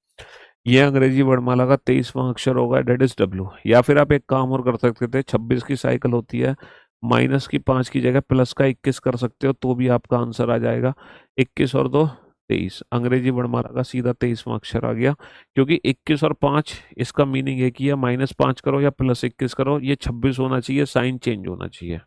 ये अंग्रेजी वर्णमाला का 23वां अक्षर होगा, डेट इज डब्ल्यू। या फिर आप एक काम और कर सकते थे, 26 की साइकिल होती है, माइनस की 5 की जगह प्लस का 21 कर सकते हो, तो भी आपका आंसर आ जाएगा। 21 और 2 23, अंग्रेजी वर्णमाला का सीधा 23वां अक्षर आ गया, क्योंकि 21 और 5 इसका मीनिंग एक ही है, -5 करो या +21 करो, ये 26 होना चाहिए, साइन चेंज होना चाहिए।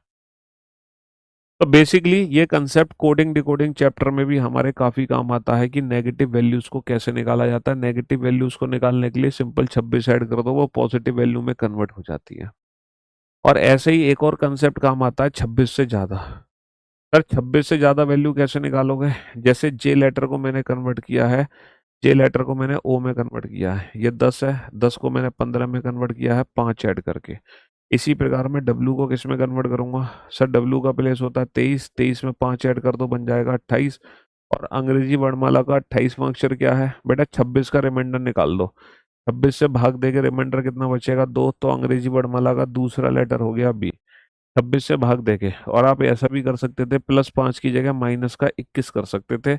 तो बेसिकली ये कंसेप्ट कोडिंग डिकोडिंग चैप्टर में भी हमारे काफी काम आता है कि नेगेटिव वैल्यूज को कैसे निकाला जाता है। नेगेटिव वैल्यूज को निकालने के लिए सिंपल 26 ऐड कर दो, वो पॉजिटिव वैल्यू में कन्वर्ट हो जाती है। और ऐसे ही एक और कंसेप्ट काम आता है 26 से ज्यादा। सर 26 से ज्यादा वैल्यू कैसे निकालोगे? जैसे जे लेटर को मैंने कन्वर्ट किया है, जे लेटर को मैंने ओ में कन्वर्ट किया है, ये 10 है, 10 को मैंने 15 में कन्वर्ट किया है 5 ऐड करके। इसी प्रकार मैं डब्लू को किस में कन्वर्ट करूंगा? सर डब्लू का प्लेस होता है 23, 23 में 5 ऐड कर दो, बन जाएगा 28। और अंग्रेजी वर्णमाला का 28वां अक्षर क्या है बेटा? 26 का रिमाइंडर निकाल दो। 26 से भाग देके रिमाइंडर कितना बचेगा? 2। तो अंग्रेजी वर्णमाला का दूसरा लेटर हो गया बी। 26 से भाग देके, और आप ऐसा भी कर सकते थे, +5 की जगह -21 कर सकते थे।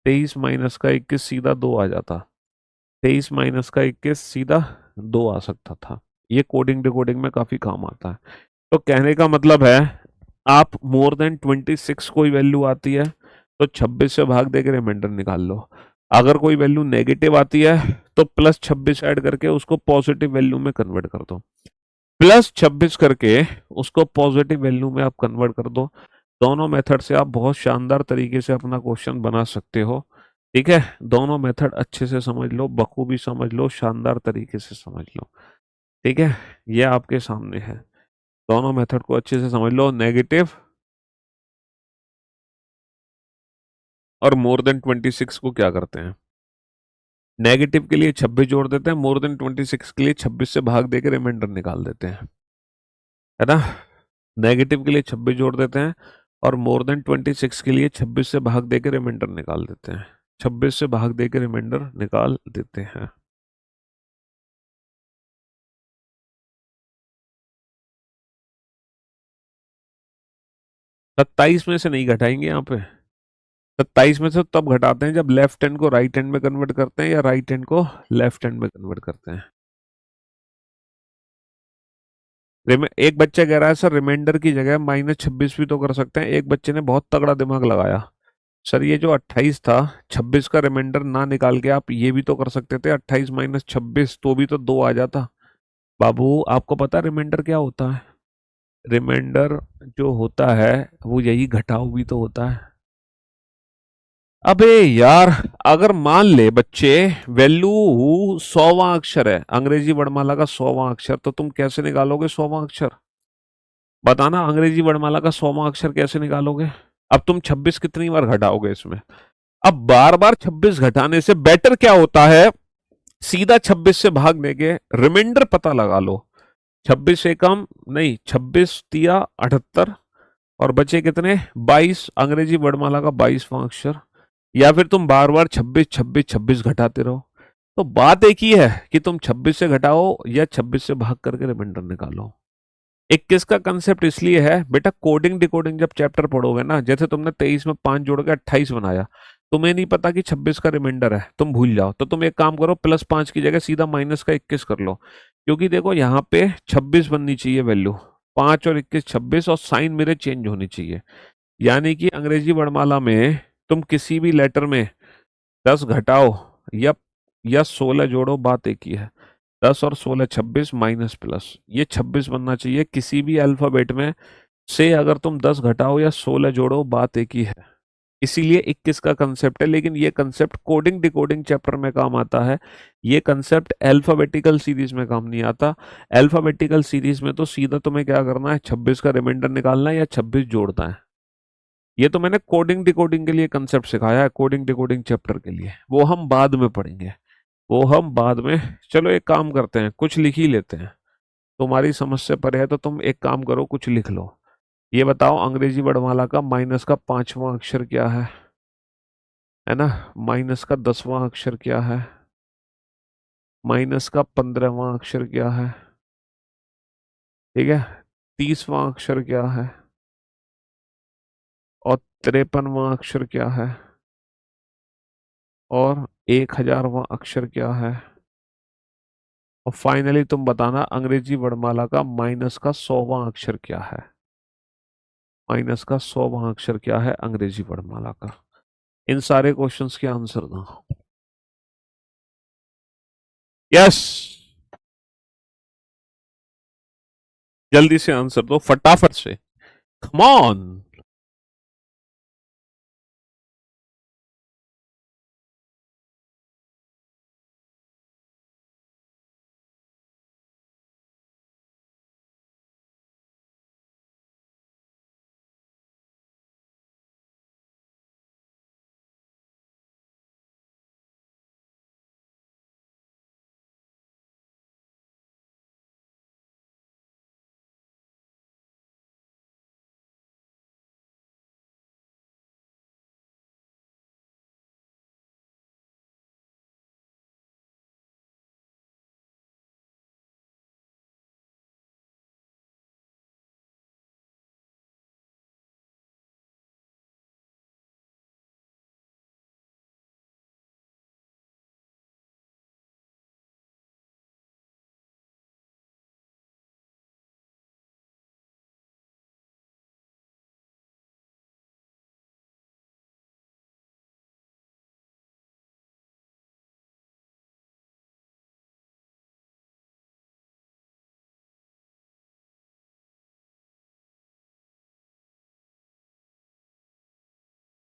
23 -21 सीधा 2 आ जाता। 23 -21 सीधा 2 आ सकता था। ये कोडिंग डिकोडिंग में काफी काम आता है। तो कहने का मतलब है, आप मोर देन 26 कोई वैल्यू आती है तो 26 से भाग देके रिमाइंडर निकाल लो। अगर कोई वैल्यू नेगेटिव आती है तो +26 ऐड करके उसको पॉजिटिव वैल्यू में कन्वर्ट कर दो। +26 करके उसको पॉजिटिव वैल्यू में आप कन्वर्ट कर दो। दोनों मेथड से आप बहुत शानदार तरीके से अपना क्वेश्चन बना सकते हो। ठीक है, दोनों मेथड अच्छे से समझ लो, बखूबी समझ लो, शानदार तरीके से समझ लो। ठीक है, ये आपके सामने है, दोनों मेथड को अच्छे से समझ लो। नेगेटिव और मोर देन 26 को क्या करते हैं? नेगेटिव के लिए 26 जोड़ देते हैं, मोर देन 26 के लिए 26 से भाग देकर रिमाइंडर निकाल देते हैं, है ना? नेगेटिव के लिए 26 जोड़ देते हैं और मोर देन 26 के लिए 26 से भाग देकर रिमाइंडर निकाल देते हैं। 26 से भाग देकर रिमाइंडर निकाल देते हैं। 27 में से नहीं घटाएंगे यहाँ पे। 27 में से तब घटाते हैं जब लेफ्ट हैंड को राइट हैंड में कन्वर्ट करते हैं या राइट हैंड को लेफ्ट हैंड में कन्वर्ट करते हैं। एक बच्चा कह रहा है सर रिमाइंडर की जगह -26 भी तो कर सकते हैं। एक बच्चे ने बहुत तगड़ा दिमाग लगाया, सर ये जो 28 था, 26 का रिमाइंडर ना निकाल के आप ये भी तो कर सकते थे, 28 -26, तो भी तो 2 आ जाता। बाबू आपको पता है रिमाइंडर क्या होता है? रिमाइंडर जो होता है वो यही घटाव भी तो होता है। अबे यार, अगर मान ले बच्चे वैल्यू 100वां अक्षर है, अंग्रेजी वर्णमाला का 100वां अक्षर, तो तुम कैसे निकालोगे 100वां अक्षर? बताना, अंग्रेजी वर्णमाला का 100वां अक्षर कैसे निकालोगे? अब तुम 26 कितनी बार घटाओगे इसमें? अब बार बार 26 घटाने से बेटर क्या होता है, सीधा 26 से भाग देके रिमाइंडर पता लगा लो। 26 से कम नहीं, 26 तिया 78, और बचे कितने? 22, अंग्रेजी वर्णमाला का 22वां अक्षर। या फिर तुम बार बार 26 26 26 घटाते रहो। तो बात एक ही है कि तुम 26 से घटाओ या 26 से भाग करके रिमाइंडर निकालो। 21 का कंसेप्ट इसलिए है बेटा, कोडिंग डिकोडिंग जब चैप्टर पढ़ोगे ना, जैसे तुमने 23 में 5 जोड़ के 28 बनाया, तुम्हें नहीं पता कि 26 का रिमाइंडर है, तुम भूल जाओ, तो तुम एक काम करो, +5 की जगह सीधा -21 कर लो। क्योंकि देखो यहाँ पे 26 बननी चाहिए वैल्यू, 5 और 21 26, और साइन मेरे चेंज होनी चाहिए। यानी कि अंग्रेजी वर्णमाला में तुम किसी भी लेटर में 10 घटाओ या 16 जोड़ो, बात एक ही है। 10 और 16 26 माइनस प्लस, ये 26 बनना चाहिए किसी भी अल्फाबेट में से। अगर तुम 10 घटाओ या 16 जोड़ो, बात एक ही है। इसीलिए 21 का कंसेप्ट है, लेकिन ये कंसेप्ट कोडिंग डिकोडिंग चैप्टर में काम आता है। ये कंसेप्ट अल्फाबेटिकल सीरीज में काम नहीं आता। अल्फाबेटिकल सीरीज में तो सीधा तुम्हें क्या करना है, 26 का रिमाइंडर निकालना है या 26 जोड़ना है। ये तो मैंने कोडिंग डिकोडिंग के लिए कंसेप्ट सिखाया है, कोडिंग डिकोडिंग चैप्टर के लिए, वो हम बाद में पढ़ेंगे, वो हम बाद में। चलो एक काम करते हैं, कुछ लिख ही लेते हैं, तुम्हारी समझ से परे है तो तुम एक काम करो, कुछ लिख लो। ये बताओ, अंग्रेजी वर्णमाला का माइनस का 5वां अक्षर क्या है ना? माइनस का 10वां अक्षर क्या है? माइनस का 15वां अक्षर क्या है? ठीक है, 30वां अक्षर क्या है? और 53वां अक्षर क्या है? और 1000वां अक्षर क्या है? और फाइनली तुम बताना, अंग्रेजी वर्णमाला का माइनस का 100वां अक्षर क्या है? माइनस का 100वां अक्षर क्या है अंग्रेजी वर्णमाला का? इन सारे क्वेश्चंस के आंसर दो। यस, जल्दी से आंसर दो फटाफट से, कम ऑन।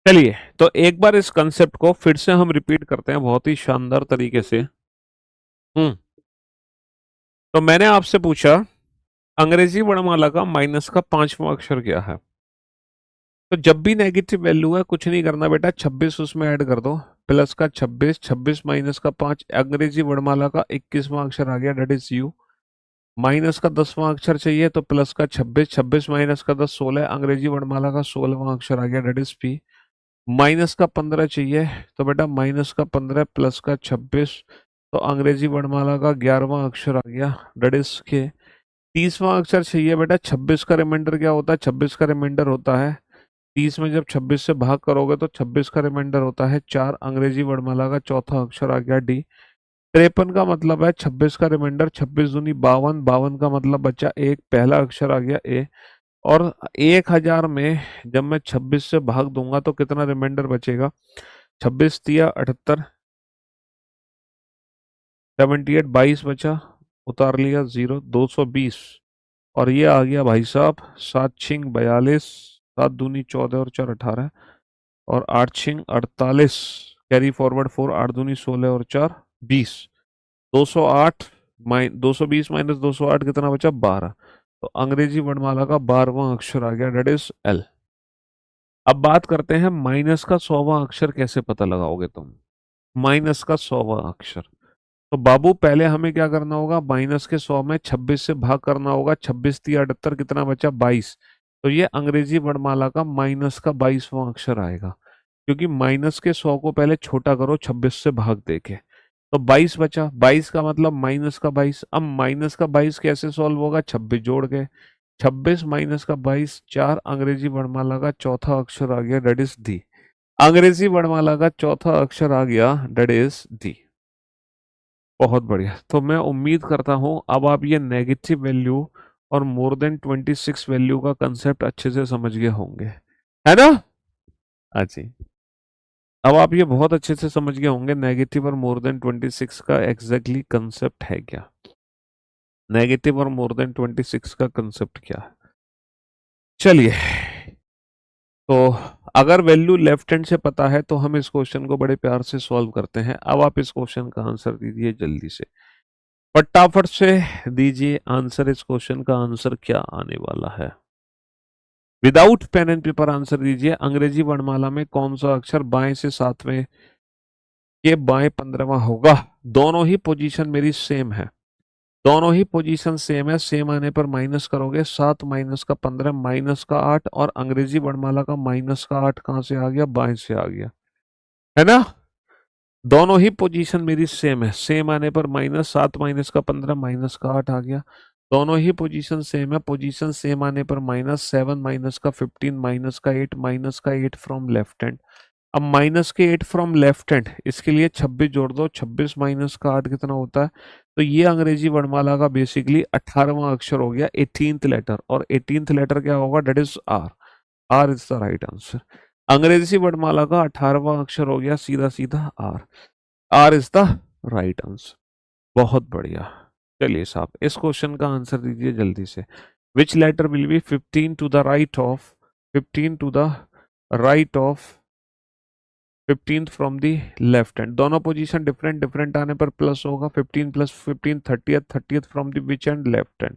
चलिए, तो एक बार इस कंसेप्ट को फिर से हम रिपीट करते हैं बहुत ही शानदार तरीके से। तो मैंने आपसे पूछा अंग्रेजी वर्णमाला का माइनस का 5वां अक्षर क्या है। तो जब भी नेगेटिव वैल्यू है कुछ नहीं करना बेटा, 26 उसमें ऐड कर दो, प्लस का 26, 26 माइनस का 5, अंग्रेजी वर्णमाला का 21वां अक्षर आ गया, डेट इज यू। माइनस का 10वां अक्षर चाहिए तो प्लस का 26, 26 माइनस का 10 16, अंग्रेजी वर्णमाला का 16वां अक्षर आ गया, डेट इज पी। माइनस का 15 चाहिए तो बेटा माइनस का 15 प्लस का 26, तो अंग्रेजी वर्णमाला का 11वां अक्षर आ गया, डेट इज के। 30वां अक्षर चाहिए बेटा, 26 का रिमाइंडर क्या होता है, 26 का रिमाइंडर होता है 30 में जब 26 से भाग करोगे तो 26 का रिमाइंडर होता है 4, अंग्रेजी वर्णमाला का चौथा अक्षर आ गया डी। 53 का मतलब है 26 का रिमाइंडर, 26 दूनी 52, 52 का मतलब बच्चा एक, पहला अक्षर आ गया ए। और 1000 में जब मैं 26 से भाग दूंगा तो कितना रिमाइंडर बचेगा, 26 तिया 78, 78, 22 बचा, उतार लिया 0, 220। और ये आ गया भाई साहब 7 छिंग 42, 7 दूनी 14 और 4 18, और 8 छिंग 48, कैरी फॉरवर्ड 4, 8 दूनी 16 और 4 20, 208 220 माइनस 208 कितना बचा 12। तो अंग्रेजी वर्णमाला का 12वां अक्षर आ गया, डेट इज एल। अब बात करते हैं माइनस का 100वां अक्षर कैसे पता लगाओगे तुम। माइनस का 100वां अक्षर, तो बाबू पहले हमें क्या करना होगा, माइनस के 100 में 26 से भाग करना होगा, 26 तिया 78 कितना बचा 22। तो ये अंग्रेजी वर्णमाला का माइनस का 22वां अक्षर आएगा, क्योंकि माइनस के 100 को पहले छोटा करो 26 से भाग देके। तो 22 बचा, 22 का मतलब माइनस का 22। अब माइनस का 22 कैसे सॉल्व होगा, 26 जोड़ के, 26 माइनस का 22 4, अंग्रेजी वर्णमाला का चौथा अक्षर आ गया, डेट इज डी। अंग्रेजी वर्णमाला का चौथा अक्षर आ गया, डेट इज डी। बहुत बढ़िया, तो मैं उम्मीद करता हूं अब आप ये नेगेटिव वैल्यू और मोर देन 26 वैल्यू का कंसेप्ट अच्छे से समझ गए होंगे, है ना। हाँ जी, अब आप ये बहुत अच्छे से समझ गए होंगे नेगेटिव और मोर देन 26 का एग्जैक्टली कंसेप्ट है क्या, नेगेटिव और मोर देन 26 का कंसेप्ट क्या है। चलिए, तो अगर वैल्यू लेफ्ट हैंड से पता है तो हम इस क्वेश्चन को बड़े प्यार से सॉल्व करते हैं। अब आप इस क्वेश्चन का आंसर दीजिए जल्दी से, फटाफट से दीजिए आंसर। इस क्वेश्चन का आंसर क्या आने वाला है, without pen and paper answer दीजिए। अंग्रेजी वर्णमाला में कौन सा अक्षर बाएं से सातवें के बाएं 15वां होगा। दोनों ही पोजीशन मेरी सेम है, दोनों ही पोजीशन सेम है, सेम आने पर माइनस करोगे, 7 माइनस का 15 माइनस का 8, और अंग्रेजी वर्णमाला का माइनस का 8 कहां से आ गया, बाएं से आ गया, है ना। दोनों ही पोजीशन मेरी सेम है, सेम आने पर माइनस 7 माइनस का 15 माइनस का 8 आ गया। दोनों ही पोजीशन सेम है, पोजीशन सेम आने पर माइनस 7 माइनस का 15 माइनस का 8 माइनस का 8 फ्रॉम लेफ्ट हैंड। अब माइनस के 8 फ्रॉम लेफ्ट हैंड, इसके लिए 26 जोड़ दो, 26 माइनस का 8 कितना होता है। तो ये अंग्रेजी वर्णमाला का बेसिकली 18वां अक्षर हो गया, 18th लेटर, और 18th लेटर क्या होगा, that is R. R is the right answer. अंग्रेजी वर्णमाला का 18वां अक्षर हो गया सीधा सीधा R. R is the right answer. बहुत बढ़िया। चलिए साहब, इस क्वेश्चन का आंसर दीजिए जल्दी से। Which letter will be 15 to the right of 15 to the right of 15th from the left hand. दोनों पोजीशन डिफरेंट डिफरेंट आने पर प्लस होगा। 15 plus 15 30th 30th from the which hand left hand,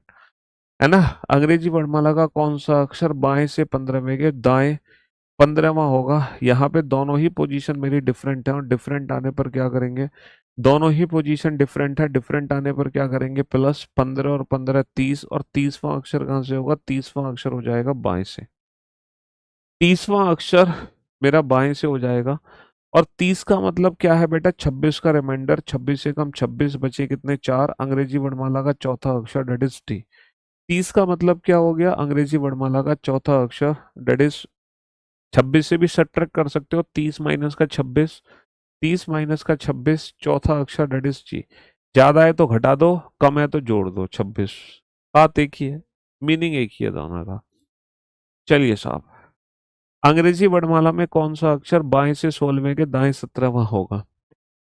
है ना। अंग्रेजी वर्णमाला का कौन सा अक्षर बाएं से 15वें के दाएं 15वां होगा। यहाँ पे दोनों ही पोजीशन मेरी डिफरेंट है और डिफरेंट आने पर क्या करेंगे, दोनों ही पोजीशन डिफरेंट है, डिफरेंट आने पर क्या करेंगे, प्लस 15 और 15 30, और 30वां अक्षर कहाँ से होगा, 30वां अक्षर हो जाएगा बाएं से। 30वां अक्षर मेरा बाएं से हो जाएगा। और 30 का मतलब क्या है बेटा, 26 का रिमाइंडर, 26 से कम 26 बचे कितने, 4। अंग्रेजी वर्णमाला का चौथा अक्षर डेट इज टी। 30 का मतलब क्या हो गया, अंग्रेजी वर्णमाला का चौथा अक्षर डेट इज, 26 से भी सब्ट्रैक्ट कर सकते हो, 30 माइनस का 26, 30 माइनस का 26, चौथा अक्षर डेट इज जी। ज्यादा है तो घटा दो, कम है तो जोड़ दो 26। बात एक ही है, मीनिंग एक ही है दोनों का। चलिए साहब, अंग्रेजी वर्णमाला में कौन सा अक्षर बाएं से 16वें के दाएं 17वां होगा।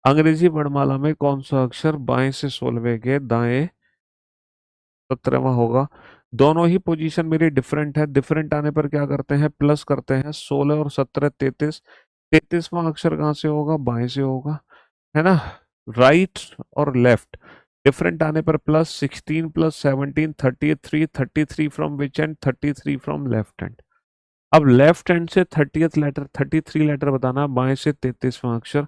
अंग्रेजी वर्णमाला में कौन सा अक्षर बाएं से 16वें के दाएं 17वां होगा। दोनों ही पोजीशन मेरी डिफरेंट है, डिफरेंट आने पर क्या करते हैं, प्लस करते हैं। 16 और 17 33, 33वां अक्षर कहाँ से होगा, बाएं से होगा, है ना। राइट और लेफ्ट डिफरेंट आने पर plus, 16 plus 17 33, 33 from which and, 33 from left hand. अब लेफ्ट हैंड से 30th लेटर 33 लेटर बताना, बाएं से 33वां अक्षर।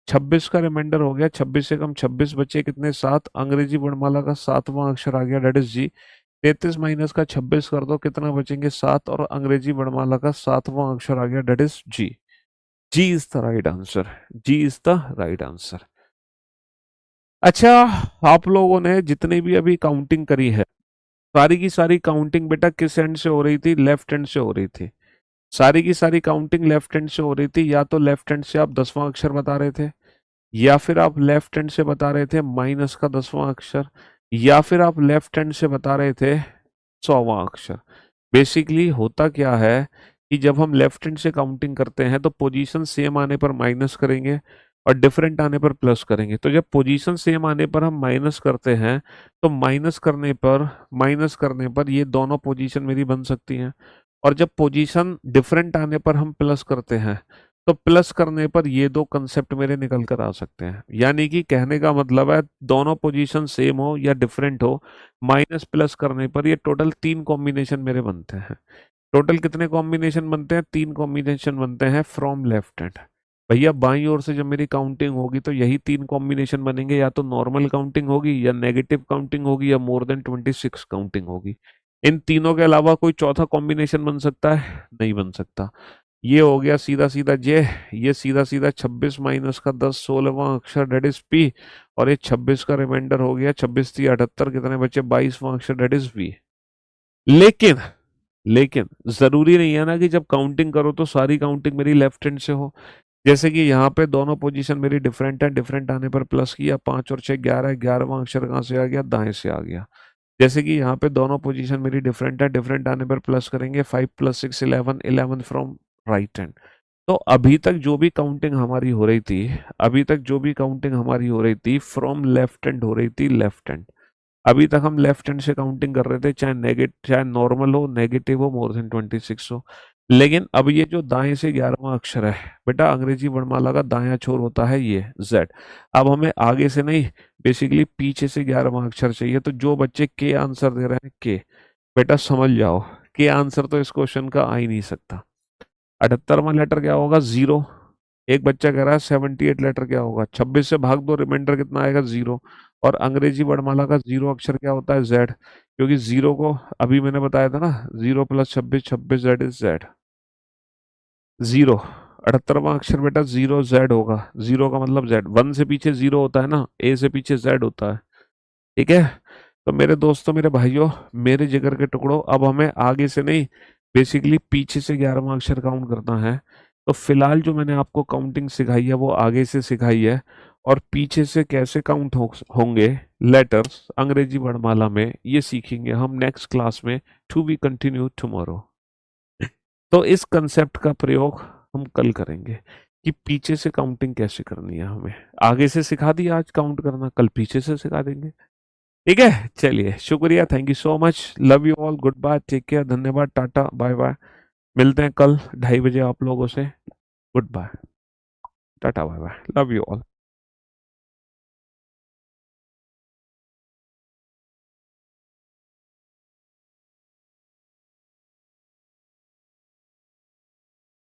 26 का रिमाइंडर हो गया, 26 से कम 26 बचे कितने, 7। अंग्रेजी वर्णमाला का 7वां अक्षर आ गया डेट इज जी। 33 माइनस का 26 कर दो, कितना बचेंगे, 7, और अंग्रेजी वर्णमाला का 7वां अक्षर आ गया that is G. G is the right answer. G is the right answer. अच्छा, आप लोगों ने जितने भी अभी काउंटिंग करी है, सारी की सारी काउंटिंग बेटा किस एंड से हो रही थी, लेफ्ट हैंड से हो रही थी। सारी की सारी काउंटिंग लेफ्ट हैंड से हो रही थी। या तो लेफ्ट हैंड से आप 10वां अक्षर बता रहे थे, या फिर आप लेफ्ट हैंड से बता रहे थे माइनस का 10वां अक्षर, या फिर आप लेफ्ट हैंड से बता रहे थे 100वां अक्षर। बेसिकली होता क्या है कि जब हम लेफ्ट हैंड से काउंटिंग करते हैं तो पोजीशन सेम आने पर माइनस करेंगे और डिफरेंट आने पर प्लस करेंगे। तो जब पोजीशन सेम आने पर हम माइनस करते हैं तो माइनस करने पर ये दोनों पोजीशन मेरी बन सकती हैं। और जब पोजीशन डिफरेंट आने पर हम प्लस करते हैं तो प्लस करने पर ये दो कंसेप्ट मेरे निकल कर आ सकते हैं। यानी कि कहने का मतलब है, दोनों पोजीशन सेम हो या डिफरेंट हो, माइनस प्लस करने पर ये टोटल 3 कॉम्बिनेशन मेरे बनते हैं। टोटल कितने कॉम्बिनेशन बनते हैं, 3 कॉम्बिनेशन बनते हैं फ्रॉम लेफ्ट हैंड। भैया बाईं ओर से जब मेरी काउंटिंग होगी तो यही 3 कॉम्बिनेशन बनेंगे, या तो नॉर्मल काउंटिंग होगी, या नेगेटिव काउंटिंग होगी, या मोर देन 26 काउंटिंग होगी। इन तीनों के अलावा कोई चौथा कॉम्बिनेशन बन सकता है, नहीं बन सकता। ये हो गया सीधा सीधा जे, ये सीधा सीधा 26 माइनस का 10 16वां अक्षर डेट इज पी, और ये 26 का रिमाइंडर हो गया, 26 3 78, कितने बचे, 22वां अक्षर डेट इज वी। लेकिन लेकिन जरूरी नहीं है ना कि जब काउंटिंग करो तो सारी काउंटिंग मेरी लेफ्ट हैंड से हो। जैसे कि यहाँ पे दोनों पोजीशन मेरी डिफरेंट है, डिफरेंट आने पर प्लस किया, 5 और 6 11, 11वां अक्षर कहाँ से आ गया, दाएं से आ गया। जैसे कि यहाँ पे दोनों पोजीशन मेरी डिफरेंट है, डिफरेंट आने पर प्लस करेंगे, 5 प्लस 6 11, 11 फ्रॉम राइट हैंड। तो अभी तक जो भी काउंटिंग हमारी हो रही थी, अभी तक जो भी काउंटिंग हमारी हो रही थी फ्रॉम लेफ्ट हैंड हो रही थी, लेफ्ट हैंड। अभी तक हम लेफ्ट हैंड से काउंटिंग कर रहे थे, चाहे नॉर्मल हो, नेगेटिव हो, मोर देन 26 हो। लेकिन अब ये जो दाएं से 11वां अक्षर है बेटा, अंग्रेजी वर्णमाला का दायां छोर होता है ये जेड। अब हमें आगे से नहीं, बेसिकली पीछे से 11वां अक्षर चाहिए। तो जो बच्चे के आंसर दे रहे हैं के, बेटा समझ जाओ के आंसर तो इस क्वेश्चन का आ ही नहीं सकता। 78वां लेटर क्या होगा, जीरो। एक बच्चा कह रहा है 78 लेटर क्या होगा, 26 से भाग दो, रिमाइंडर कितना आएगा, जीरो। और अंग्रेजी वर्णमाला का जीरो अक्षर क्या होता है, जेड। क्योंकि जीरो को अभी मैंने बताया था ना, 0 plus 26 26 Z is Z. Zero 78वां अक्षर बेटा जीरो जेड होगा। जीरो का मतलब जेड, 1 से पीछे जीरो होता है ना, ए से पीछे जेड होता है। ठीक है। तो मेरे दोस्तों, मेरे भाइयों, मेरे जिगर के टुकड़ों, अब हमें आगे से नहीं, बेसिकली पीछे से 11वां अक्षर काउंट करना है। तो फिलहाल जो मैंने आपको काउंटिंग सिखाई है वो आगे से सिखाई है, और पीछे से कैसे काउंट होंगे लेटर्स अंग्रेजी वर्णमाला में, ये सीखेंगे हम नेक्स्ट क्लास में। To be continue tomorrow. तो इस कंसेप्ट का प्रयोग हम कल करेंगे कि पीछे से काउंटिंग कैसे करनी है हमें। आगे से सिखा दिया आज काउंट करना, कल पीछे से सिखा देंगे। ठीक है, चलिए शुक्रिया, thank you so much, love you all, good bye, take care, धन्यवाद, टाटा बाय बाय। मिलते हैं कल 2:30 बजे आप लोगों से। Good bye, tata bye bye, love you all.